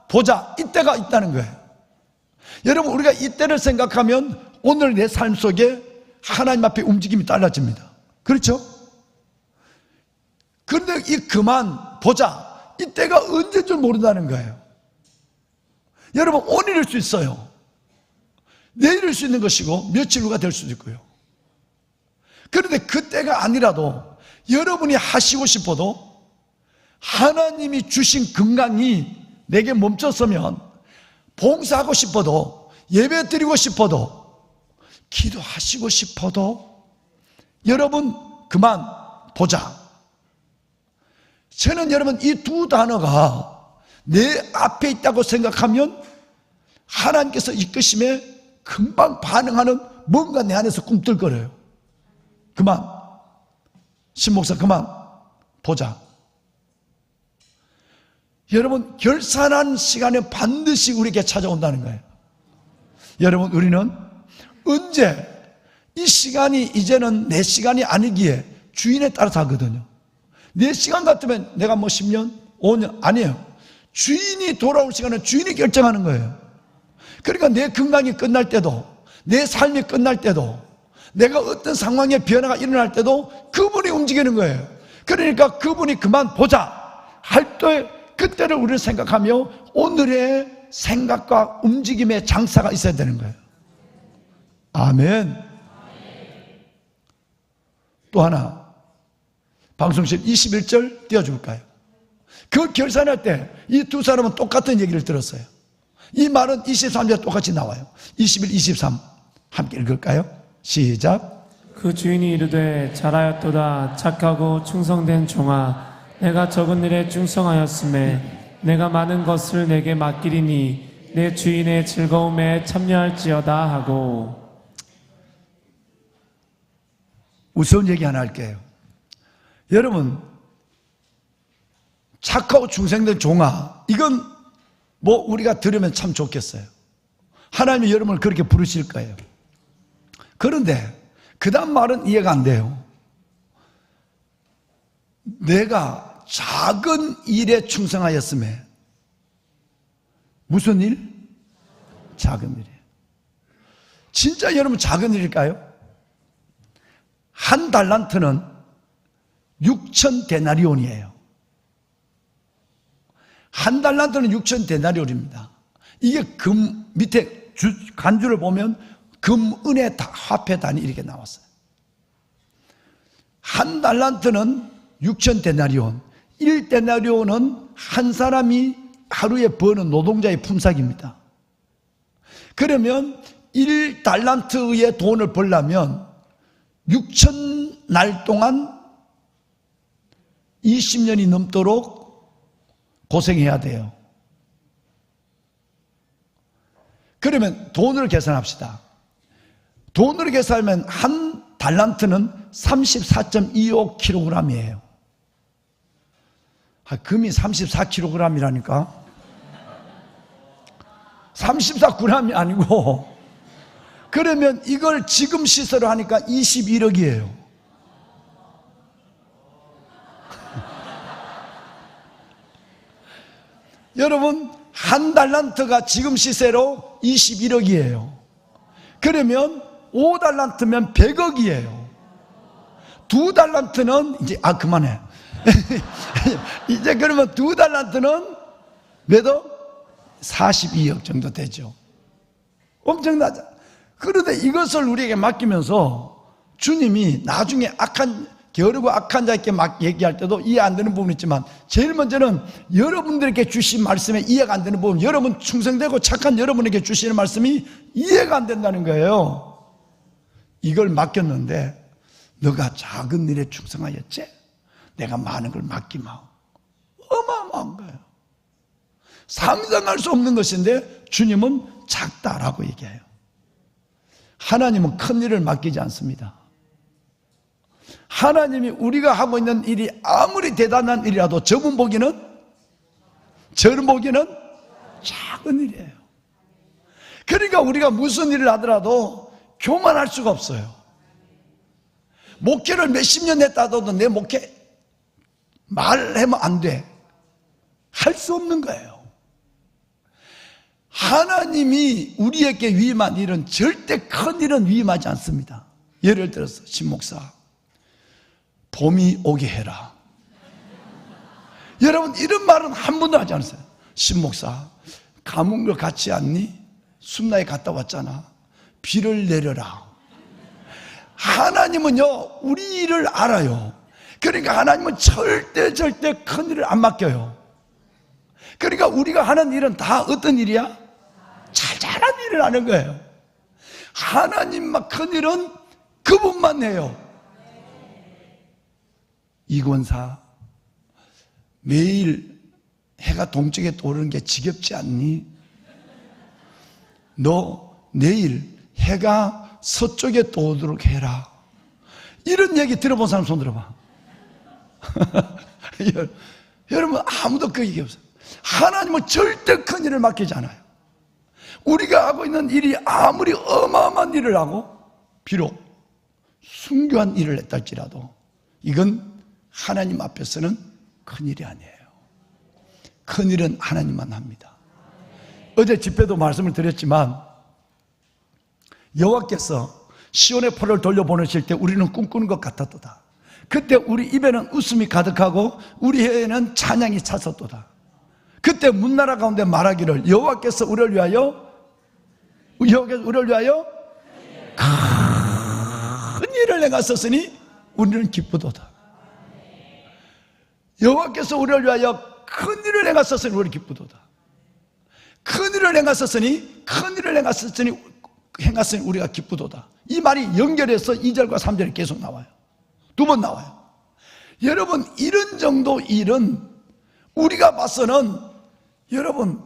B: 보자, 이때가 있다는 거예요. 여러분, 우리가 이때를 생각하면 오늘 내 삶 속에 하나님 앞에 움직임이 달라집니다. 그렇죠? 그런데 이 그만 보자, 이때가 언제인 줄 모른다는 거예요. 여러분, 오늘일 수 있어요. 내일일 수 있는 것이고 며칠 후가 될 수도 있고요. 그런데 그때가 아니라도 여러분이 하시고 싶어도, 하나님이 주신 건강이 내게 멈췄으면, 봉사하고 싶어도, 예배 드리고 싶어도, 기도하시고 싶어도 여러분 그만 보자. 저는 여러분 이 두 단어가 내 앞에 있다고 생각하면 하나님께서 이끄심에 금방 반응하는 뭔가 내 안에서 꿈틀거려요. 그만, 신목사 그만 보자. 여러분, 결산한 시간에 반드시 우리에게 찾아온다는 거예요. 여러분, 우리는 언제, 이 시간이 이제는 내 시간이 아니기에 주인에 따라서 하거든요. 내 시간 같으면 내가 뭐 10년, 5년, 아니에요. 주인이 돌아올 시간은 주인이 결정하는 거예요. 그러니까 내 건강이 끝날 때도, 내 삶이 끝날 때도, 내가 어떤 상황에 변화가 일어날 때도 그분이 움직이는 거예요. 그러니까 그분이 그만 보자 할 때, 그때를 우리를 생각하며 오늘의 생각과 움직임의 장사가 있어야 되는 거예요. 아멘. 또 하나, 방송실 21절 띄워줄까요? 그 결산할 때 이 두 사람은 똑같은 얘기를 들었어요. 이 말은 23절에 똑같이 나와요. 21, 23 함께 읽을까요? 시작.
D: 그 주인이 이르되 잘하였도다 착하고 충성된 종아, 내가 적은 일에 충성하였음에 내가 많은 것을 내게 맡기리니 내 주인의 즐거움에 참여할지어다 하고.
B: 우스운 얘기 하나 할게요. 여러분, 착하고 충성된 종아, 이건 뭐 우리가 들으면 참 좋겠어요. 하나님이 여러분을 그렇게 부르실 거예요. 그런데 그 다음 말은 이해가 안 돼요. 내가 작은 일에 충성하였음에. 무슨 일? 작은 일이에요. 진짜 여러분 작은 일일까요? 한 달란트는 6천 데나리온이에요. 한 달란트는 6천 데나리온입니다. 이게 금 밑에 간주를 보면 금, 은의 화폐 단위 이렇게 나왔어요. 한 달란트는 6천 데나리온, 1데나리온은 한 사람이 하루에 버는 노동자의 품삯입니다. 그러면 1달란트의 돈을 벌려면 6천 날 동안 20년이 넘도록 고생해야 돼요. 그러면 돈으로 계산합시다. 돈으로 계산하면 한 달란트는 34.25kg이에요. 금이 34kg이라니까. 34g이 아니고, 그러면 이걸 지금 시세로 하니까 21억이에요. 여러분, 한 달란트가 지금 시세로 21억이에요. 그러면 5달란트면 100억이에요. 2달란트는 이제 그만해. 이제 그러면 2달란트는 몇 억? 42억 정도 되죠. 엄청나죠. 그런데 이것을 우리에게 맡기면서 주님이 나중에 게으르고 악한 자에게 막 얘기할 때도 이해 안 되는 부분이 있지만, 제일 먼저는 여러분들에게 주신 말씀에 이해가 안 되는 부분, 여러분 충성되고 착한 여러분에게 주시는 말씀이 이해가 안 된다는 거예요. 이걸 맡겼는데 너가 작은 일에 충성하였지? 내가 많은 걸 맡기면 어마어마한 거예요. 상상할 수 없는 것인데 주님은 작다라고 얘기해요. 하나님은 큰 일을 맡기지 않습니다. 하나님이 우리가 하고 있는 일이 아무리 대단한 일이라도 저는 보기는 작은 일이에요. 그러니까 우리가 무슨 일을 하더라도 교만할 수가 없어요. 목회를 몇십 년 했다 하더라도 내 목회 말하면 안 돼. 할 수 없는 거예요. 하나님이 우리에게 위임한 일은 절대 큰 일은 위임하지 않습니다. 예를 들어서 신목사, 봄이 오게 해라. 여러분, 이런 말은 한 번도 하지 않았어요. 신목사, 가뭄 것 같지 않니? 숨나에 갔다 왔잖아. 비를 내려라. 하나님은요, 우리 일을 알아요. 그러니까 하나님은 절대 큰 일을 안 맡겨요. 그러니까 우리가 하는 일은 다 어떤 일이야? 잘잘한 일을 하는 거예요. 하나님만 큰 일은 그분만 해요. 이권사, 매일 해가 동쪽에 오르는 게 지겹지 않니? 너 내일 해가 서쪽에 떠오르도록 해라. 이런 얘기 들어본 사람 손 들어봐. 여러분, 아무도 그 얘기 없어요. 하나님은 절대 큰 일을 맡기지 않아요. 우리가 하고 있는 일이 아무리 어마어마한 일을 하고 비록 순교한 일을 했다 할지라도 이건 하나님 앞에서는 큰 일이 아니에요. 큰 일은 하나님만 합니다. 어제 집회도 말씀을 드렸지만 여호와께서 시온의 포를 돌려보내실 때 우리는 꿈꾸는 것 같았도다. 그때 우리 입에는 웃음이 가득하고 우리 혀에는 찬양이 찼었도다. 그때 문나라 가운데 말하기를 여호와께서 우리를 위하여 큰 일을 행하셨으니 우리는 기쁘도다. 여호와께서 우리를 위하여 큰 일을 행하셨으니 우리는 기쁘도다. 큰 일을 행하셨으니 우리가 기쁘도다. 이 말이 연결해서 2절과 3절에 계속 나와요. 두 번 나와요. 여러분, 이런 정도 일은 우리가 봐서는, 여러분,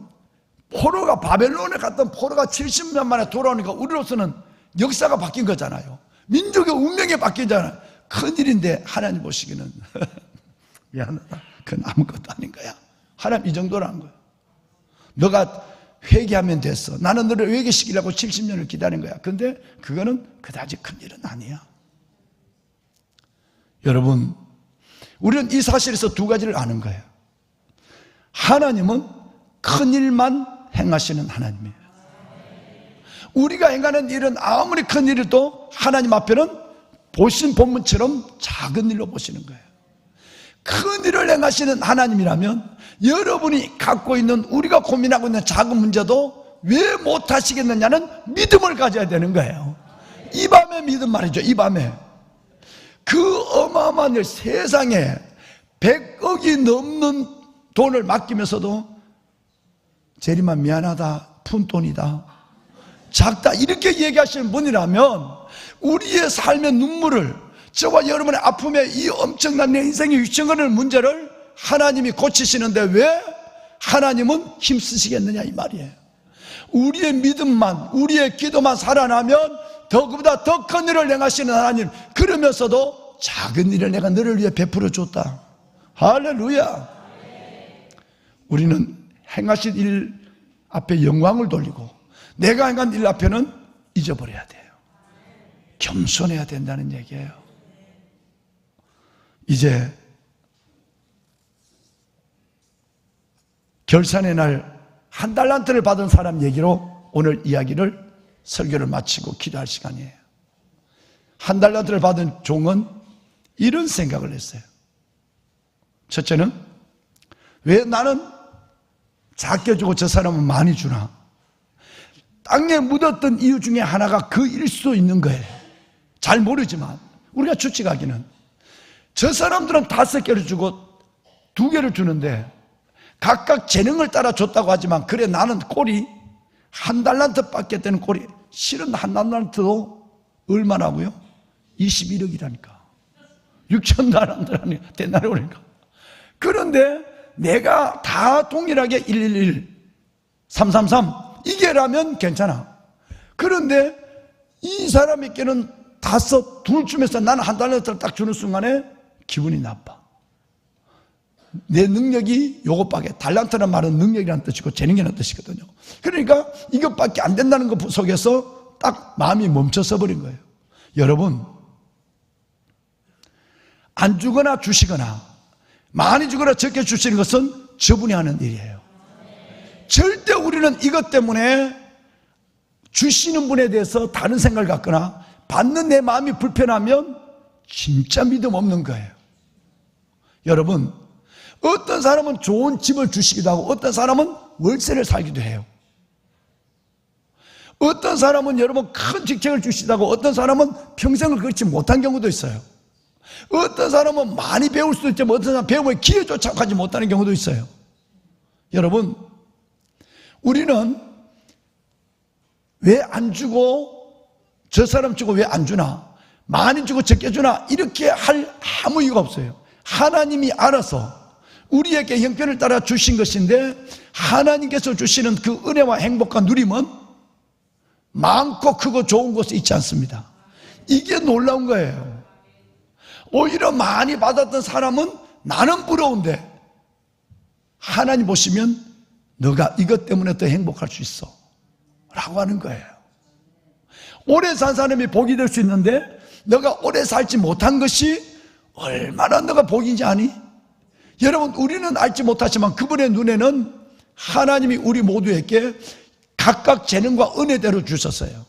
B: 포로가 바벨론에 갔던 포로가 70년 만에 돌아오니까 우리로서는 역사가 바뀐 거잖아요. 민족의 운명이 바뀌잖아요. 큰일인데 하나님 보시기는 미안하다, 그건 아무것도 아닌 거야. 하나님 이 정도라는 거야. 너가 회개하면 됐어. 나는 너를 회개시키려고 70년을 기다린 거야. 근데 그거는 그다지 큰 일은 아니야. 여러분, 우리는 이 사실에서 두 가지를 아는 거예요. 하나님은 큰 일만 행하시는 하나님이에요. 우리가 행하는 일은 아무리 큰 일이도 하나님 앞에는 보신 본문처럼 작은 일로 보시는 거예요. 큰 일을 행하시는 하나님이라면 여러분이 갖고 있는, 우리가 고민하고 있는 작은 문제도 왜 못하시겠느냐는 믿음을 가져야 되는 거예요. 이 밤에 믿음 말이죠. 이 밤에 그 어마어마한 일, 세상에 100억이 넘는 돈을 맡기면서도 재림아 미안하다, 푼돈이다, 작다, 이렇게 얘기하시는 분이라면 우리의 삶의 눈물을, 저와 여러분의 아픔에 이 엄청난 내 인생의 6천원의 문제를 하나님이 고치시는데 왜 하나님은 힘쓰시겠느냐 이 말이에요. 우리의 믿음만, 우리의 기도만 살아나면 그보다 더 큰 일을 행하시는 하나님, 그러면서도 작은 일을 내가 너를 위해 베풀어 줬다. 할렐루야. 우리는 행하신 일 앞에 영광을 돌리고 내가 행한 일 앞에는 잊어버려야 돼요. 겸손해야 된다는 얘기예요. 이제 결산의 날 한 달란트를 받은 사람 얘기로 오늘 이야기를 설교를 마치고 기도할 시간이에요. 한 달란트를 받은 종은 이런 생각을 했어요. 첫째는, 왜 나는 작게 주고 저 사람은 많이 주나? 땅에 묻었던 이유 중에 하나가 그 일일 수도 있는 거예요. 잘 모르지만 우리가 추측하기는 저 사람들은 5개를 주고 2개를 주는데 각각 재능을 따라 줬다고 하지만, 그래 나는 꼴이 한 달란트밖에 되는 꼴이, 실은 한 달란트도 얼마라고요? 21억이라니까. 6천 달란트라니 대나리 오니까. 그런데 내가 다 동일하게 111, 333 이게라면 괜찮아. 그런데 이 사람에게는 5, 2쯤에서 나는 한 달란트를 딱 주는 순간에 기분이 나빠. 내 능력이 요것밖에, 달란트란 말은 능력이라는 뜻이고 재능이라는 뜻이거든요. 그러니까 이것밖에 안 된다는 것 속에서 딱 마음이 멈춰서 버린 거예요. 여러분, 안 주거나 주시거나 많이 주거나 적게 주시는 것은 저분이 하는 일이에요. 절대 우리는 이것 때문에 주시는 분에 대해서 다른 생각을 갖거나 받는 내 마음이 불편하면 진짜 믿음 없는 거예요. 여러분, 어떤 사람은 좋은 집을 주시기도 하고 어떤 사람은 월세를 살기도 해요. 어떤 사람은 여러분 큰 직책을 주시기도 하고 어떤 사람은 평생을 그렇지 못한 경우도 있어요. 어떤 사람은 많이 배울 수도 있지만 어떤 사람은 배움의 기회조차 가지 못하는 경우도 있어요. 여러분, 우리는 왜 안 주고 저 사람 주고 왜 안 주나, 많이 주고 적게 주나 이렇게 할 아무 이유가 없어요. 하나님이 알아서 우리에게 형편을 따라 주신 것인데, 하나님께서 주시는 그 은혜와 행복과 누림은 많고 크고 좋은 곳에 있지 않습니다. 이게 놀라운 거예요. 오히려 많이 받았던 사람은 나는 부러운데 하나님 보시면 너가 이것 때문에 더 행복할 수 있어 라고 하는 거예요. 오래 산 사람이 복이 될 수 있는데 너가 오래 살지 못한 것이 얼마나 너가 복인지 아니? 여러분, 우리는 알지 못하지만 그분의 눈에는 하나님이 우리 모두에게 각각 재능과 은혜대로 주셨어요.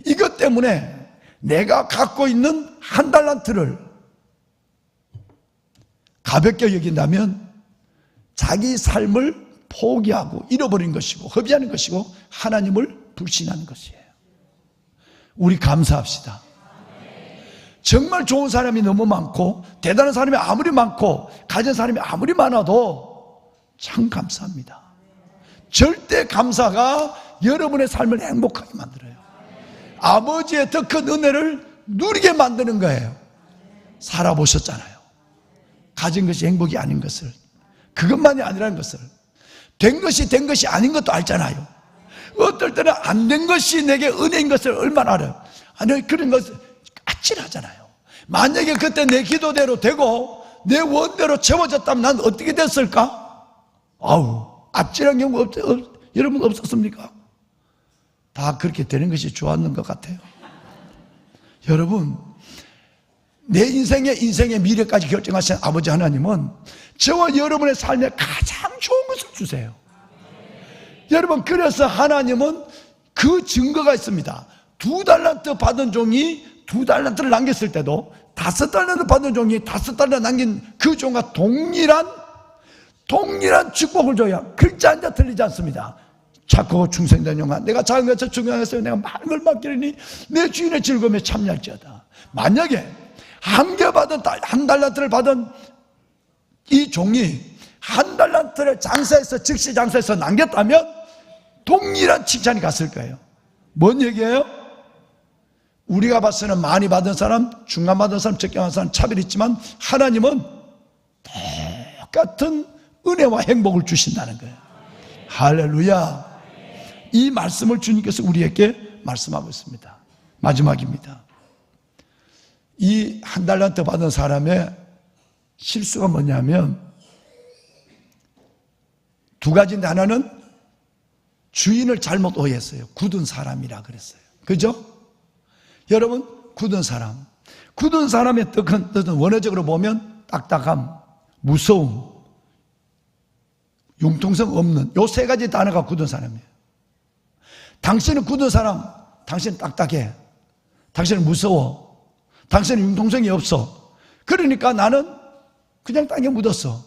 B: 이것 때문에 내가 갖고 있는 한 달란트를 가볍게 여긴다면 자기 삶을 포기하고 잃어버린 것이고 허비하는 것이고 하나님을 불신하는 것이에요. 우리 감사합시다. 정말 좋은 사람이 너무 많고 대단한 사람이 아무리 많고 가진 사람이 아무리 많아도 참 감사합니다. 절대 감사가 여러분의 삶을 행복하게 만들어요. 아버지의 더 큰 은혜를 누리게 만드는 거예요. 살아보셨잖아요. 가진 것이 행복이 아닌 것을, 그것만이 아니라는 것을, 된 것이 아닌 것도 알잖아요. 어떨 때는 안 된 것이 내게 은혜인 것을 얼마나 알아요. 아니, 그런 것을 아찔하잖아요. 만약에 그때 내 기도대로 되고 내 원대로 채워졌다면 난 어떻게 됐을까? 아찔한 경우 여러분 없었습니까? 다 그렇게 되는 것이 좋았는 것 같아요. 여러분, 내 인생의 미래까지 결정하신 아버지 하나님은 저와 여러분의 삶에 가장 좋은 것을 주세요. 여러분, 그래서 하나님은 그 증거가 있습니다. 2달란트 받은 종이 2달란트를 남겼을 때도 5달란트 받은 종이 5달란트 남긴 그 종과 동일한 축복을 줘야 글자 한자 틀리지 않습니다. 착하고 충성된 영아, 내가 작은 것을 중요하겠어요. 내가 많은 걸 맡기리니 내 주인의 즐거움에 참여할지어다. 만약에 한 달란트를 받은 이 종이 한 달란트를 장사해서 즉시 장사해서 남겼다면 동일한 칭찬이 갔을 거예요. 뭔 얘기예요? 우리가 봤을 때는 많이 받은 사람, 중간 받은 사람, 적게 받은 사람 차별이 있지만 하나님은 똑같은 은혜와 행복을 주신다는 거예요. 할렐루야. 이 말씀을 주님께서 우리에게 말씀하고 있습니다. 마지막입니다. 이 한 달란트 받은 사람의 실수가 뭐냐면 두 가지인데, 하나는 주인을 잘못 오해했어요. 굳은 사람이라 그랬어요. 그죠? 여러분, 굳은 사람. 굳은 사람의 뜻은 원어적으로 보면 딱딱함, 무서움, 융통성 없는, 요 세 가지 단어가 굳은 사람이에요. 당신은 굳은 사람, 당신은 딱딱해, 당신은 무서워, 당신은 융통성이 없어. 그러니까 나는 그냥 땅에 묻었어.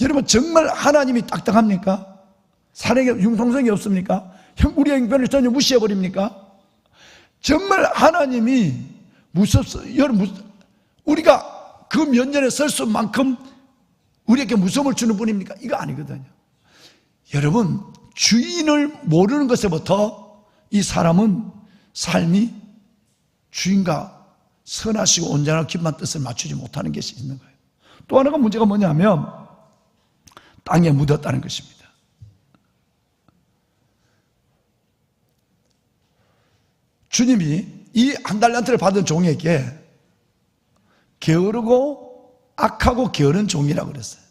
B: 여러분, 정말 하나님이 딱딱합니까? 사랑에 융통성이 없습니까? 우리의 형편을 전혀 무시해버립니까? 정말 하나님이 무섭어요. 여러분, 우리가 그 면전에 설 수 만큼 우리에게 무서움을 주는 분입니까? 이거 아니거든요. 여러분, 주인을 모르는 것에부터 이 사람은 삶이 주인과 선하시고 온전하고 깊은 뜻을 맞추지 못하는 것이 있는 거예요. 또 하나가 문제가 뭐냐면 땅에 묻었다는 것입니다. 주님이 이 한 달란트를 받은 종에게 게으르고 악하고 게으른 종이라고 그랬어요.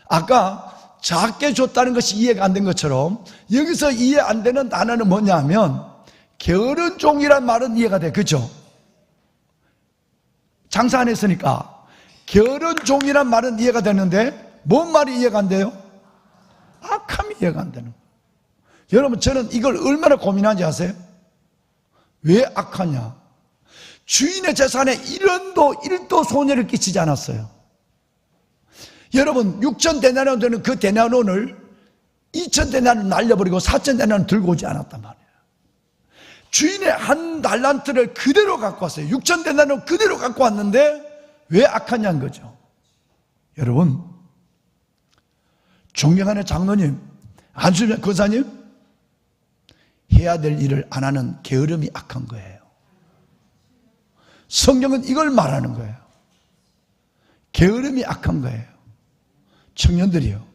B: 아까 작게 줬다는 것이 이해가 안 된 것처럼 여기서 이해 안 되는 단어는 뭐냐면 게으른 종이란 말은 이해가 돼. 그죠? 장사 안 했으니까 게으른 종이란 말은 이해가 되는데 뭔 말이 이해가 안 돼요? 악함이 이해가 안 되는 거예요. 여러분, 저는 이걸 얼마나 고민한지 아세요? 왜 악하냐? 주인의 재산에 1도 손해를 끼치지 않았어요. 여러분, 6,000데나리온 되는 그 데나리온을 2,000데나리온 날려버리고 4,000데나리온 들고 오지 않았단 말이에요. 주인의 한 달란트를 그대로 갖고 왔어요. 6,000데나리온 그대로 갖고 왔는데 왜 악하냐는 거죠. 여러분, 존경하는 장로님, 안수면 권사님, 해야 될 일을 안 하는 게으름이 악한 거예요. 성경은 이걸 말하는 거예요. 게으름이 악한 거예요. 청년들이요,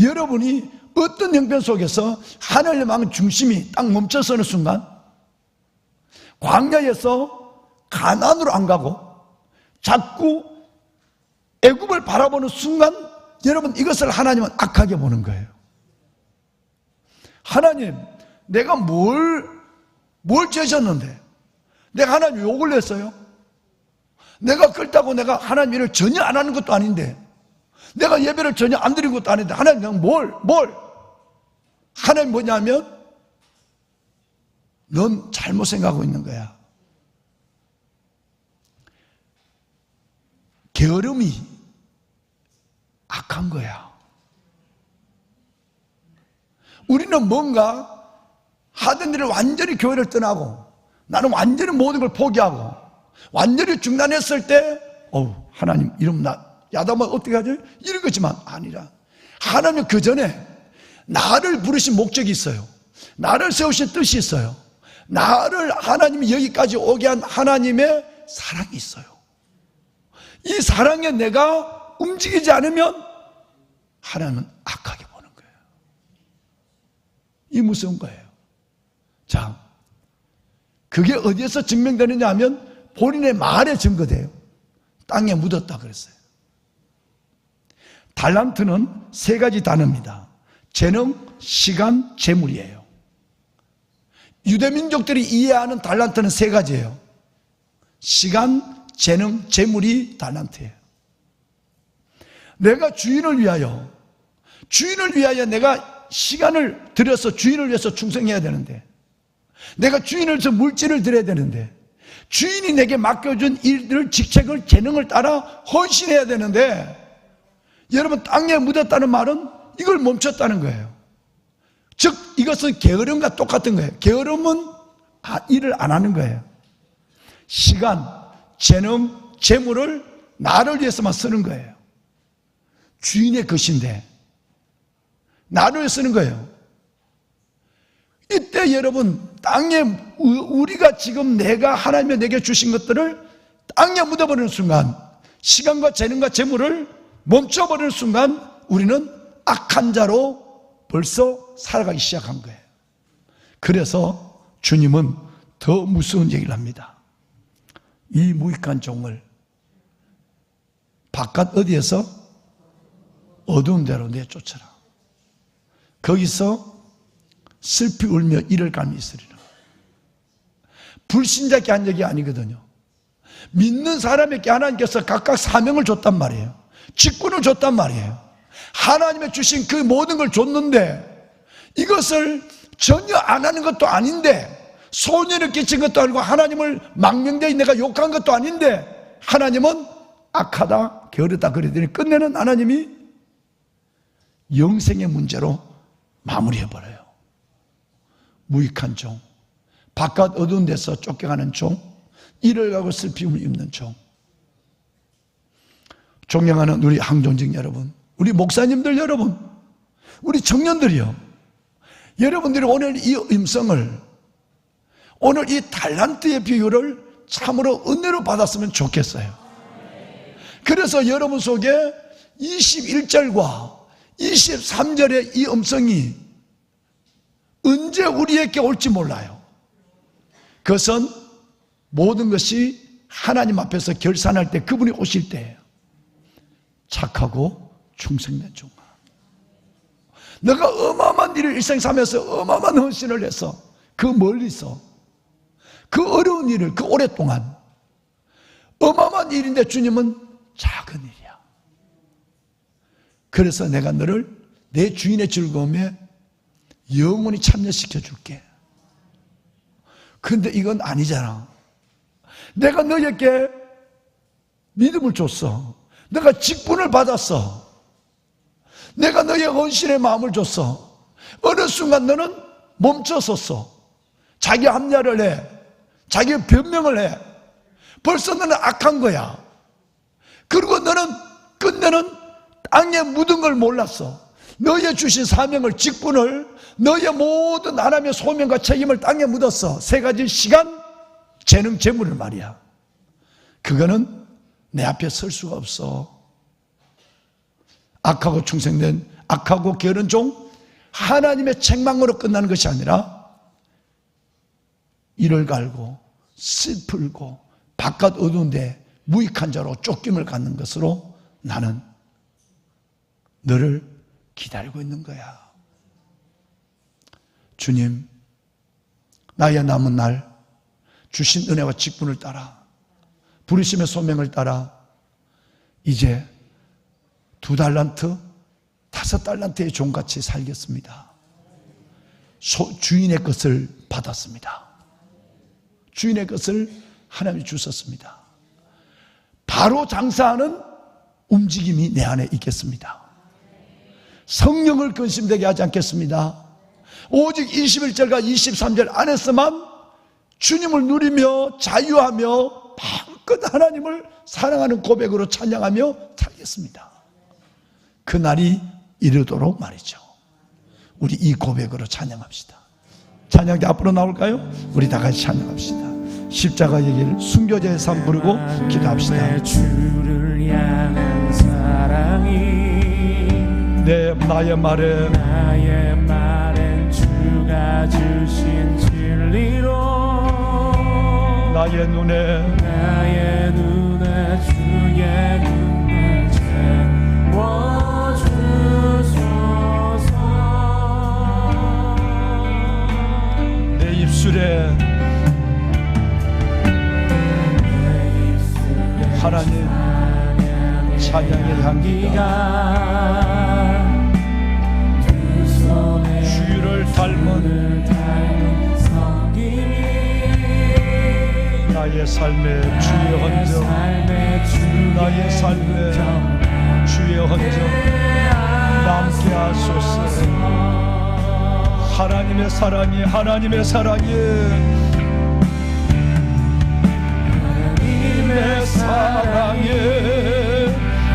B: 여러분이 어떤 형편 속에서 하늘의 마음 중심이 딱 멈춰서는 순간, 광야에서 가나안으로 안 가고 자꾸 애굽을 바라보는 순간, 여러분, 이것을 하나님은 악하게 보는 거예요. 하나님, 내가 뭘 죄졌는데 내가 하나님 욕을 냈어요? 내가 그렇다고 내가 하나님 일을 전혀 안 하는 것도 아닌데, 내가 예배를 전혀 안 드린 것도 아닌데, 하나님 내가 뭘? 하나님 뭐냐면, 넌 잘못 생각하고 있는 거야. 게으름이 악한 거야. 우리는 뭔가 하던 일을 완전히 교회를 떠나고, 나는 완전히 모든 걸 포기하고 완전히 중단했을 때, 하나님 이러면 나 야단만 어떻게 하지? 이런 거지만 아니라, 하나님은 그 전에 나를 부르신 목적이 있어요. 나를 세우신 뜻이 있어요. 나를 하나님이 여기까지 오게 한 하나님의 사랑이 있어요. 이 사랑에 내가 움직이지 않으면 하나님은 악하게 보는 거예요. 이 무서운 거예요. 자, 그게 어디에서 증명되느냐 하면 본인의 말에 증거돼요. 땅에 묻었다 그랬어요. 달란트는 세 가지 단어입니다. 재능, 시간, 재물이에요. 유대민족들이 이해하는 달란트는 세 가지예요. 시간, 재능, 재물이 달란트예요. 내가 주인을 위하여 내가 시간을 들여서 주인을 위해서 충성해야 되는데, 내가 주인을 위해서 물질을 드려야 되는데, 주인이 내게 맡겨준 일들, 직책을, 재능을 따라 헌신해야 되는데, 여러분, 땅에 묻었다는 말은 이걸 멈췄다는 거예요. 즉, 이것은 게으름과 똑같은 거예요. 게으름은 일을 안 하는 거예요. 시간, 재능, 재물을 나를 위해서만 쓰는 거예요. 주인의 것인데 나를 위해 쓰는 거예요. 이때 여러분, 땅에 우리가 지금 내가 하나님이 내게 주신 것들을 땅에 묻어버리는 순간, 시간과 재능과 재물을 멈춰버리는 순간, 우리는 악한 자로 벌써 살아가기 시작한 거예요. 그래서 주님은 더 무서운 얘기를 합니다. 이 무익한 종을 바깥 어디에서? 어두운 데로 내쫓아라. 거기서 슬피 울며 이를 갈미 있으리라. 불신자께 한 얘기 아니거든요. 믿는 사람에게 하나님께서 각각 사명을 줬단 말이에요. 직분을 줬단 말이에요. 하나님의 주신 그 모든 걸 줬는데 이것을 전혀 안 하는 것도 아닌데, 소년을 끼친 것도 아니고 하나님을 망명되이 내가 욕한 것도 아닌데 하나님은 악하다 게으르다 그러더니 끝내는 하나님이 영생의 문제로 마무리해버려요. 무익한 종, 바깥 어두운 데서 쫓겨가는 종, 이를 가고 슬픔을 입는 종. 존경하는 우리 항존직 여러분, 우리 목사님들 여러분, 우리 청년들이요, 여러분들이 오늘 이 음성을, 오늘 이 달란트의 비유를 참으로 은혜로 받았으면 좋겠어요. 그래서 여러분 속에 21절과 23절의 이 음성이 언제 우리에게 올지 몰라요. 그것은 모든 것이 하나님 앞에서 결산할 때, 그분이 오실 때예요. 착하고 충성된 종아, 너가 어마어마한 일을 일생 살면서 어마어마한 헌신을 해서 그 멀리서 그 어려운 일을 그 오랫동안 어마어마한 일인데 주님은 작은 일이야. 그래서 내가 너를 내 주인의 즐거움에 영원히 참여시켜 줄게. 근데 이건 아니잖아. 내가 너에게 믿음을 줬어. 내가 직분을 받았어. 내가 너의 헌신의 마음을 줬어. 어느 순간 너는 멈춰섰어. 자기 합리화를 해. 자기 변명을 해. 벌써 너는 악한 거야. 그리고 너는 끝내는 땅에 묻은 걸 몰랐어. 너의 주신 사명을, 직분을, 너의 모든 하나님의 소명과 책임을 땅에 묻었어. 세 가지: 시간, 재능, 재물을 말이야. 그거는 내 앞에 설 수가 없어. 악하고 충성된, 악하고 게으른 종, 하나님의 책망으로 끝나는 것이 아니라 이를 갈고 슬플고 바깥 어두운데 무익한 자로 쫓김을 갖는 것으로 나는 너를 기다리고 있는 거야. 주님, 나의 남은 날 주신 은혜와 직분을 따라, 부르심의 소명을 따라 이제 2달란트, 5달란트의 종같이 살겠습니다. 주인의 것을 받았습니다. 주인의 것을 하나님이 주셨습니다. 바로 장사하는 움직임이 내 안에 있겠습니다. 성령을 근심되게 하지 않겠습니다. 오직 21절과 23절 안에서만 주님을 누리며 자유하며 마음껏 하나님을 사랑하는 고백으로 찬양하며 살겠습니다. 그날이 이르도록 말이죠. 우리 이 고백으로 찬양합시다. 찬양대 앞으로 나올까요? 우리 다 같이 찬양합시다. 십자가의 길, 순교자의 삶 부르고 기도합시다.
D: 주를 향한 사랑이
B: 나의 말엔
D: 주가 주신 진리로
B: 나의 눈에
D: 주의 눈을 채워주소서.
B: 내 입술에 하나님 찬양의 향기가 주를 닮은 성김이 나의 삶의 주의 흔적, 나의 삶의 주의 흔적 남게 하소서. 하나님의 사랑이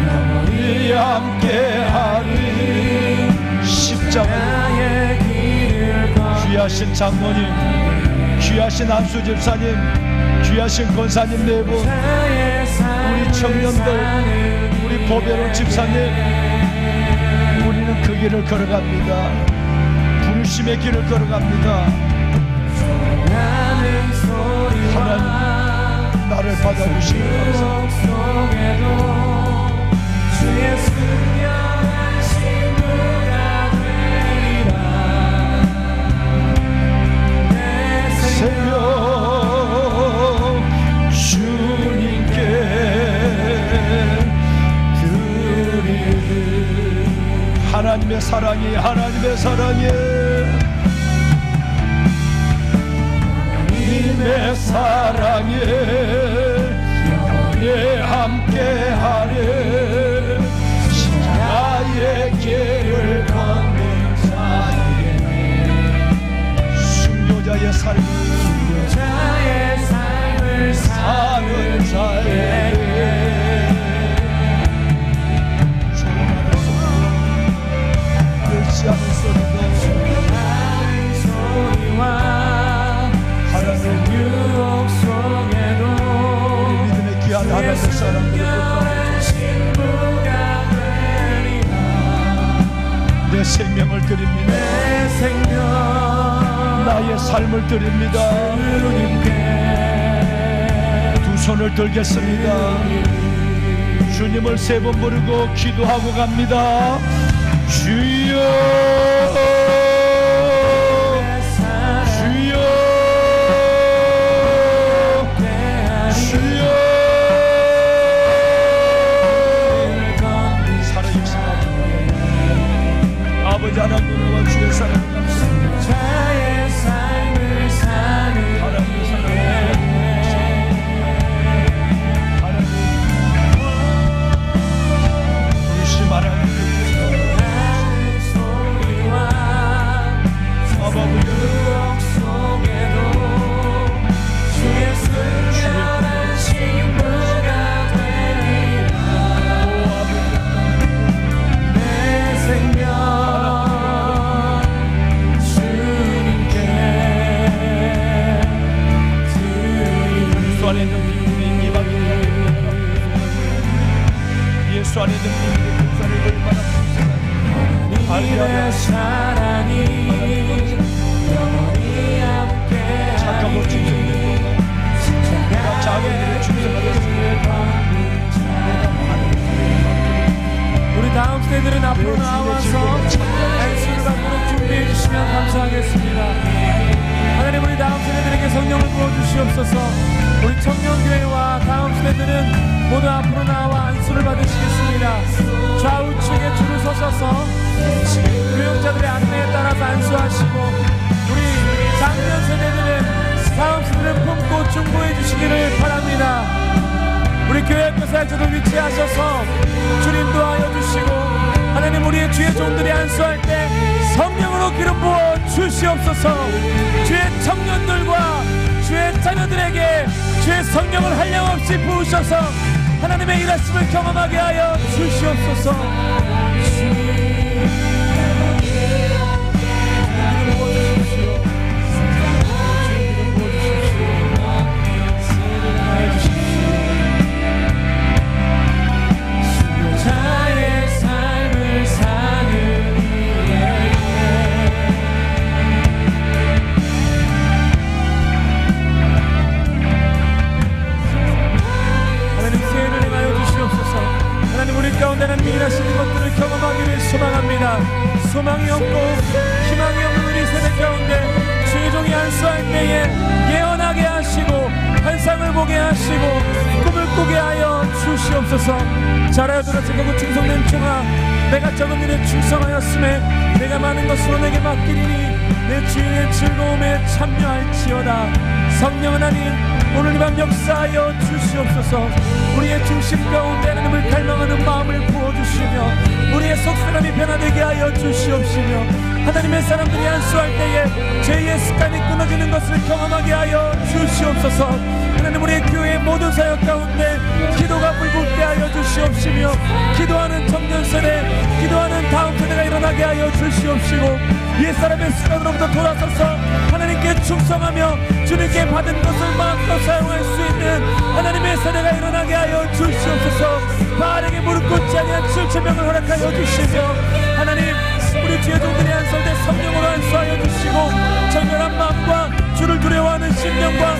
B: 영원히 함께하리. 십자가의 귀하신 장로님, 귀하신 안수 집사님, 귀하신 권사님 네 분, 우리 청년들, 우리 보배로 집사님, 우리는 그 길을 걸어갑니다. 부르심의 길을 걸어갑니다. 나를 받아주시기 감사합니다.
D: 속에도 주의 순결한 신부가 되리라. 내
B: 새벽 주님께 드릴 하나님의 사랑이 하나님의 사랑이 영원히 함께하는 나의 길을 걷는 자에게 순교자의 삶을 사는 자에게 조롱하는 소리도 그렇지 않은 소리도 하나님
D: 유혹 속에도
B: 우리 믿음의 귀한 하나님의 사람들을
D: 신부가 되리라.
B: 내 생명을 드립니다.
D: 내 생명
B: 나의 삶을 드립니다.
D: 주님께
B: 두 손을 들겠습니다. 주님을 세 번 부르고 기도하고 갑니다. 주여 주여 주여 살아계시다. 아버지 하나님과 주의 사랑
D: 자의 삶을 사는
B: 하나님의 사랑 하나님 우리 하나님
D: 소리와
B: 아버지
D: 유혹 속에도 주의 순결한 신부가 되리라. 내 생명 주님께
B: 예수 안에 있는 우리 이방인들 예수 안에 있는 우리의 역사를 얼마나
D: 주님의 사랑이 영원히 함께
B: 착하고 충성된 내가 작은 일에 충성하겠습니다.
D: 우리 다음 세대들은 앞으로 나와서 안수를 받도록 준비해 주시면 감사하겠습니다. 하나님 우리 다음 세대들에게 성령을 부어주시옵소서. 우리 청년교회와 다음 세대들은 모두 앞으로 나와 안수를 받으시겠습니다. 좌우측에 줄을 서셔서 교역자들의 안내에 따라서 안수하시고 우리 장년 세대들은 다음 세대를 품고 중보해 주시기를 바랍니다. 우리 교회학교 사역자도 위치하셔서 주님 도하여 주시고 하나님 우리의 주의 종들이 안수할 때 성령으로 기름 부어 주시옵소서. 주의 청년들과 주의 자녀들에게 주의 성령을 한량없이 부으셔서 하나님의 일하심을 경험하게 하여 주시옵소서. 자의 삶을 사는 이에게 하나님 새해를 행하여 주시옵소서. 하나님 우리 가운데 하나님 일하시는 것들을 경험하기를 소망합니다. 소망이 없고 희망이 없는 우리 세대 가운데 주의 종이 안수할 때에 예언하게 하시고 환상을 보게 하시고 꿈을 꾸게 하여 주시옵소서. 자라여 돌아서고 충성된 종아 내가 적은 일에 충성하였음에 내가 많은 것으로 내게 맡기리니 내 주인의 즐거움에 참여할지어다. 성령 하나님 오늘 이 밤 역사하여 주시옵소서. 우리의 중심 가운데 하나님을 갈망하는 마음을 부어주시며 우리의 속사람이 변화되게 하여 주시옵시며 하나님의 사람들이 안수할 때에 죄의 습관이 끊어지는 것을 경험하게 하여 주시옵소서. 하나님 우리의 교회의 모든 사역 가운데 기도가 불붙게 하여 주시옵시며 기도하는 청년 세대 기도하는 다음 세대가 일어나게 하여 주시옵시고 옛사람의 습관으로부터 돌아서서 하나님께 충성하며 주님께 받은 것을 마음껏 사용할 수 있는 하나님의 세대가 일어나게 하여 주시옵소서. 바알에게 무릎 꿇지 아니한 7,000명을 허락하여 주시며 하나님 우리 주의 종들이 안수할 성령으로 안수하여 주시고 정결한 마음과 주를 두려워하는 심령과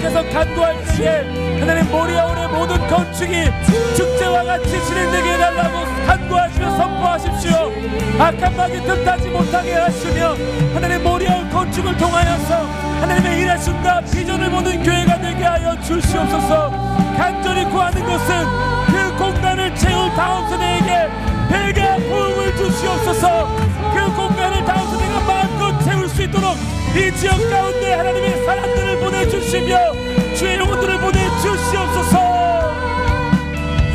A: 주님께서 간구할 때에 하나님 모리아온의 모든 건축이 축제와 같이 진행되게 해달라고 간구하시며 선포하십시오. 악한 마귀 틈타지 못하게 하시며 하나님 모리아온 건축을 통하여서 하나님의 일하심과 비전을 보는 교회가 되게 하여 주시옵소서. 간절히 구하는 것은 그 공간을 채울 다음선에게 배가 부흥을 주시옵소서. 그 공간을 다음선에가 마음껏 채울 수 있도록 이 지역 가운데 하나님의 사람들을 보내주시며 주의 영혼들을 보내주시옵소서.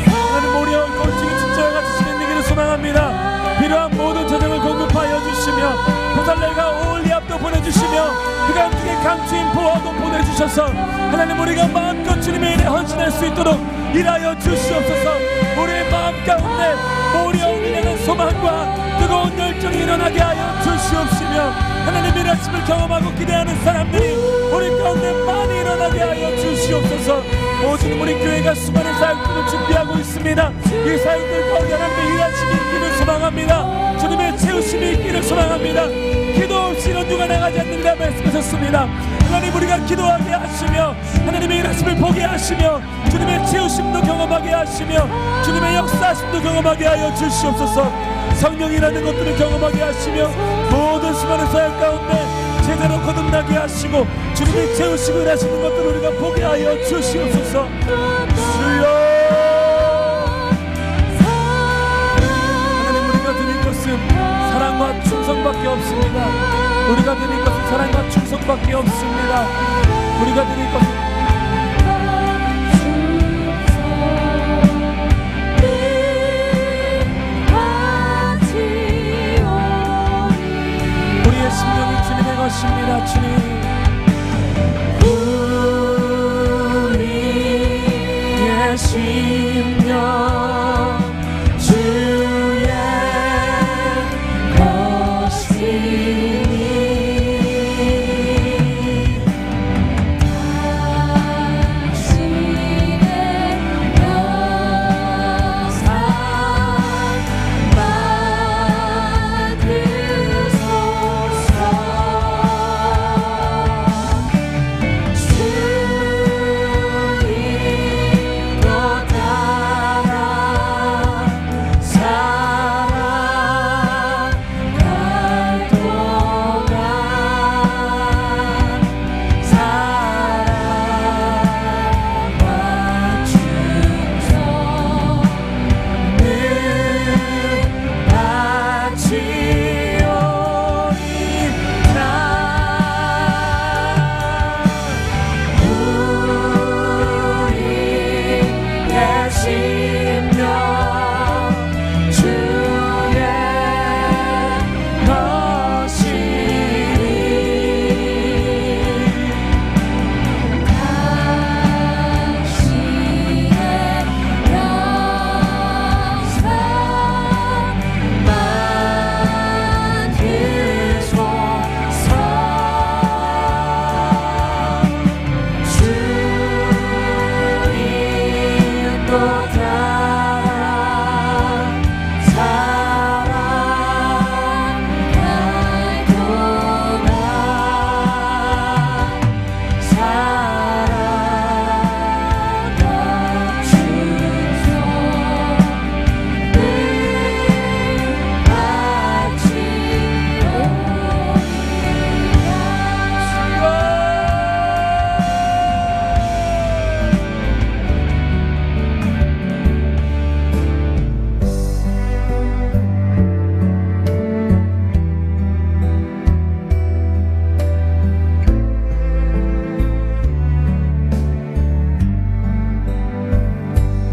A: 하나님 모리아온 건축이 축제와 같이 진행되기를 소망합니다. 필요한 모든 재정을 공급하여 주시며 보살레가 오올리압도 보내주시며 그가 함께 감추인 보화도 보내주셔서 하나님 우리가 마음껏 주님의 일에 헌신할 수 있도록 일하여 주시옵소서. 우리의 마음 가운데 모리아온을 향한 소망과 뜨거운 열정이 일어나게 하여 주시옵시며 하나님 일하심을 경험하고 기대하는 사람들이 우리 가운데 많이 일어나게 하여 주시옵소서. 오직 우리 교회가 수많은 사역들을 준비하고 있습니다. 이 사역들 가운데 하나님의 일하심이 있기를 소망합니다. 주님의 채우심이 있기를 소망합니다. 기도 없이 이런 누가 나가지 않는다 말씀하셨습니다. 하나님 우리가 기도하게 하시며 하나님의 일하심을 보게 하시며 주님의 채우심도 경험하게 하시며 주님의 역사하심도 경험하게 하여 주시옵소서. 성령이라는 것들을 경험하게 하시며 모든 수많은 사역 가운데 제대로 거듭나게 하시고 주님의 채우심을 하시는 것들을 우리가 보게 하여 주시옵소서. 주여 하나님 우리가 드릴 것은 사랑과 충성밖에 없습니다. 우리가 드릴 것은 사랑과 충성밖에 없습니다. 우리가 드릴 것은 우리의 심령이 주님의 것입니다. 주님 우리의 심령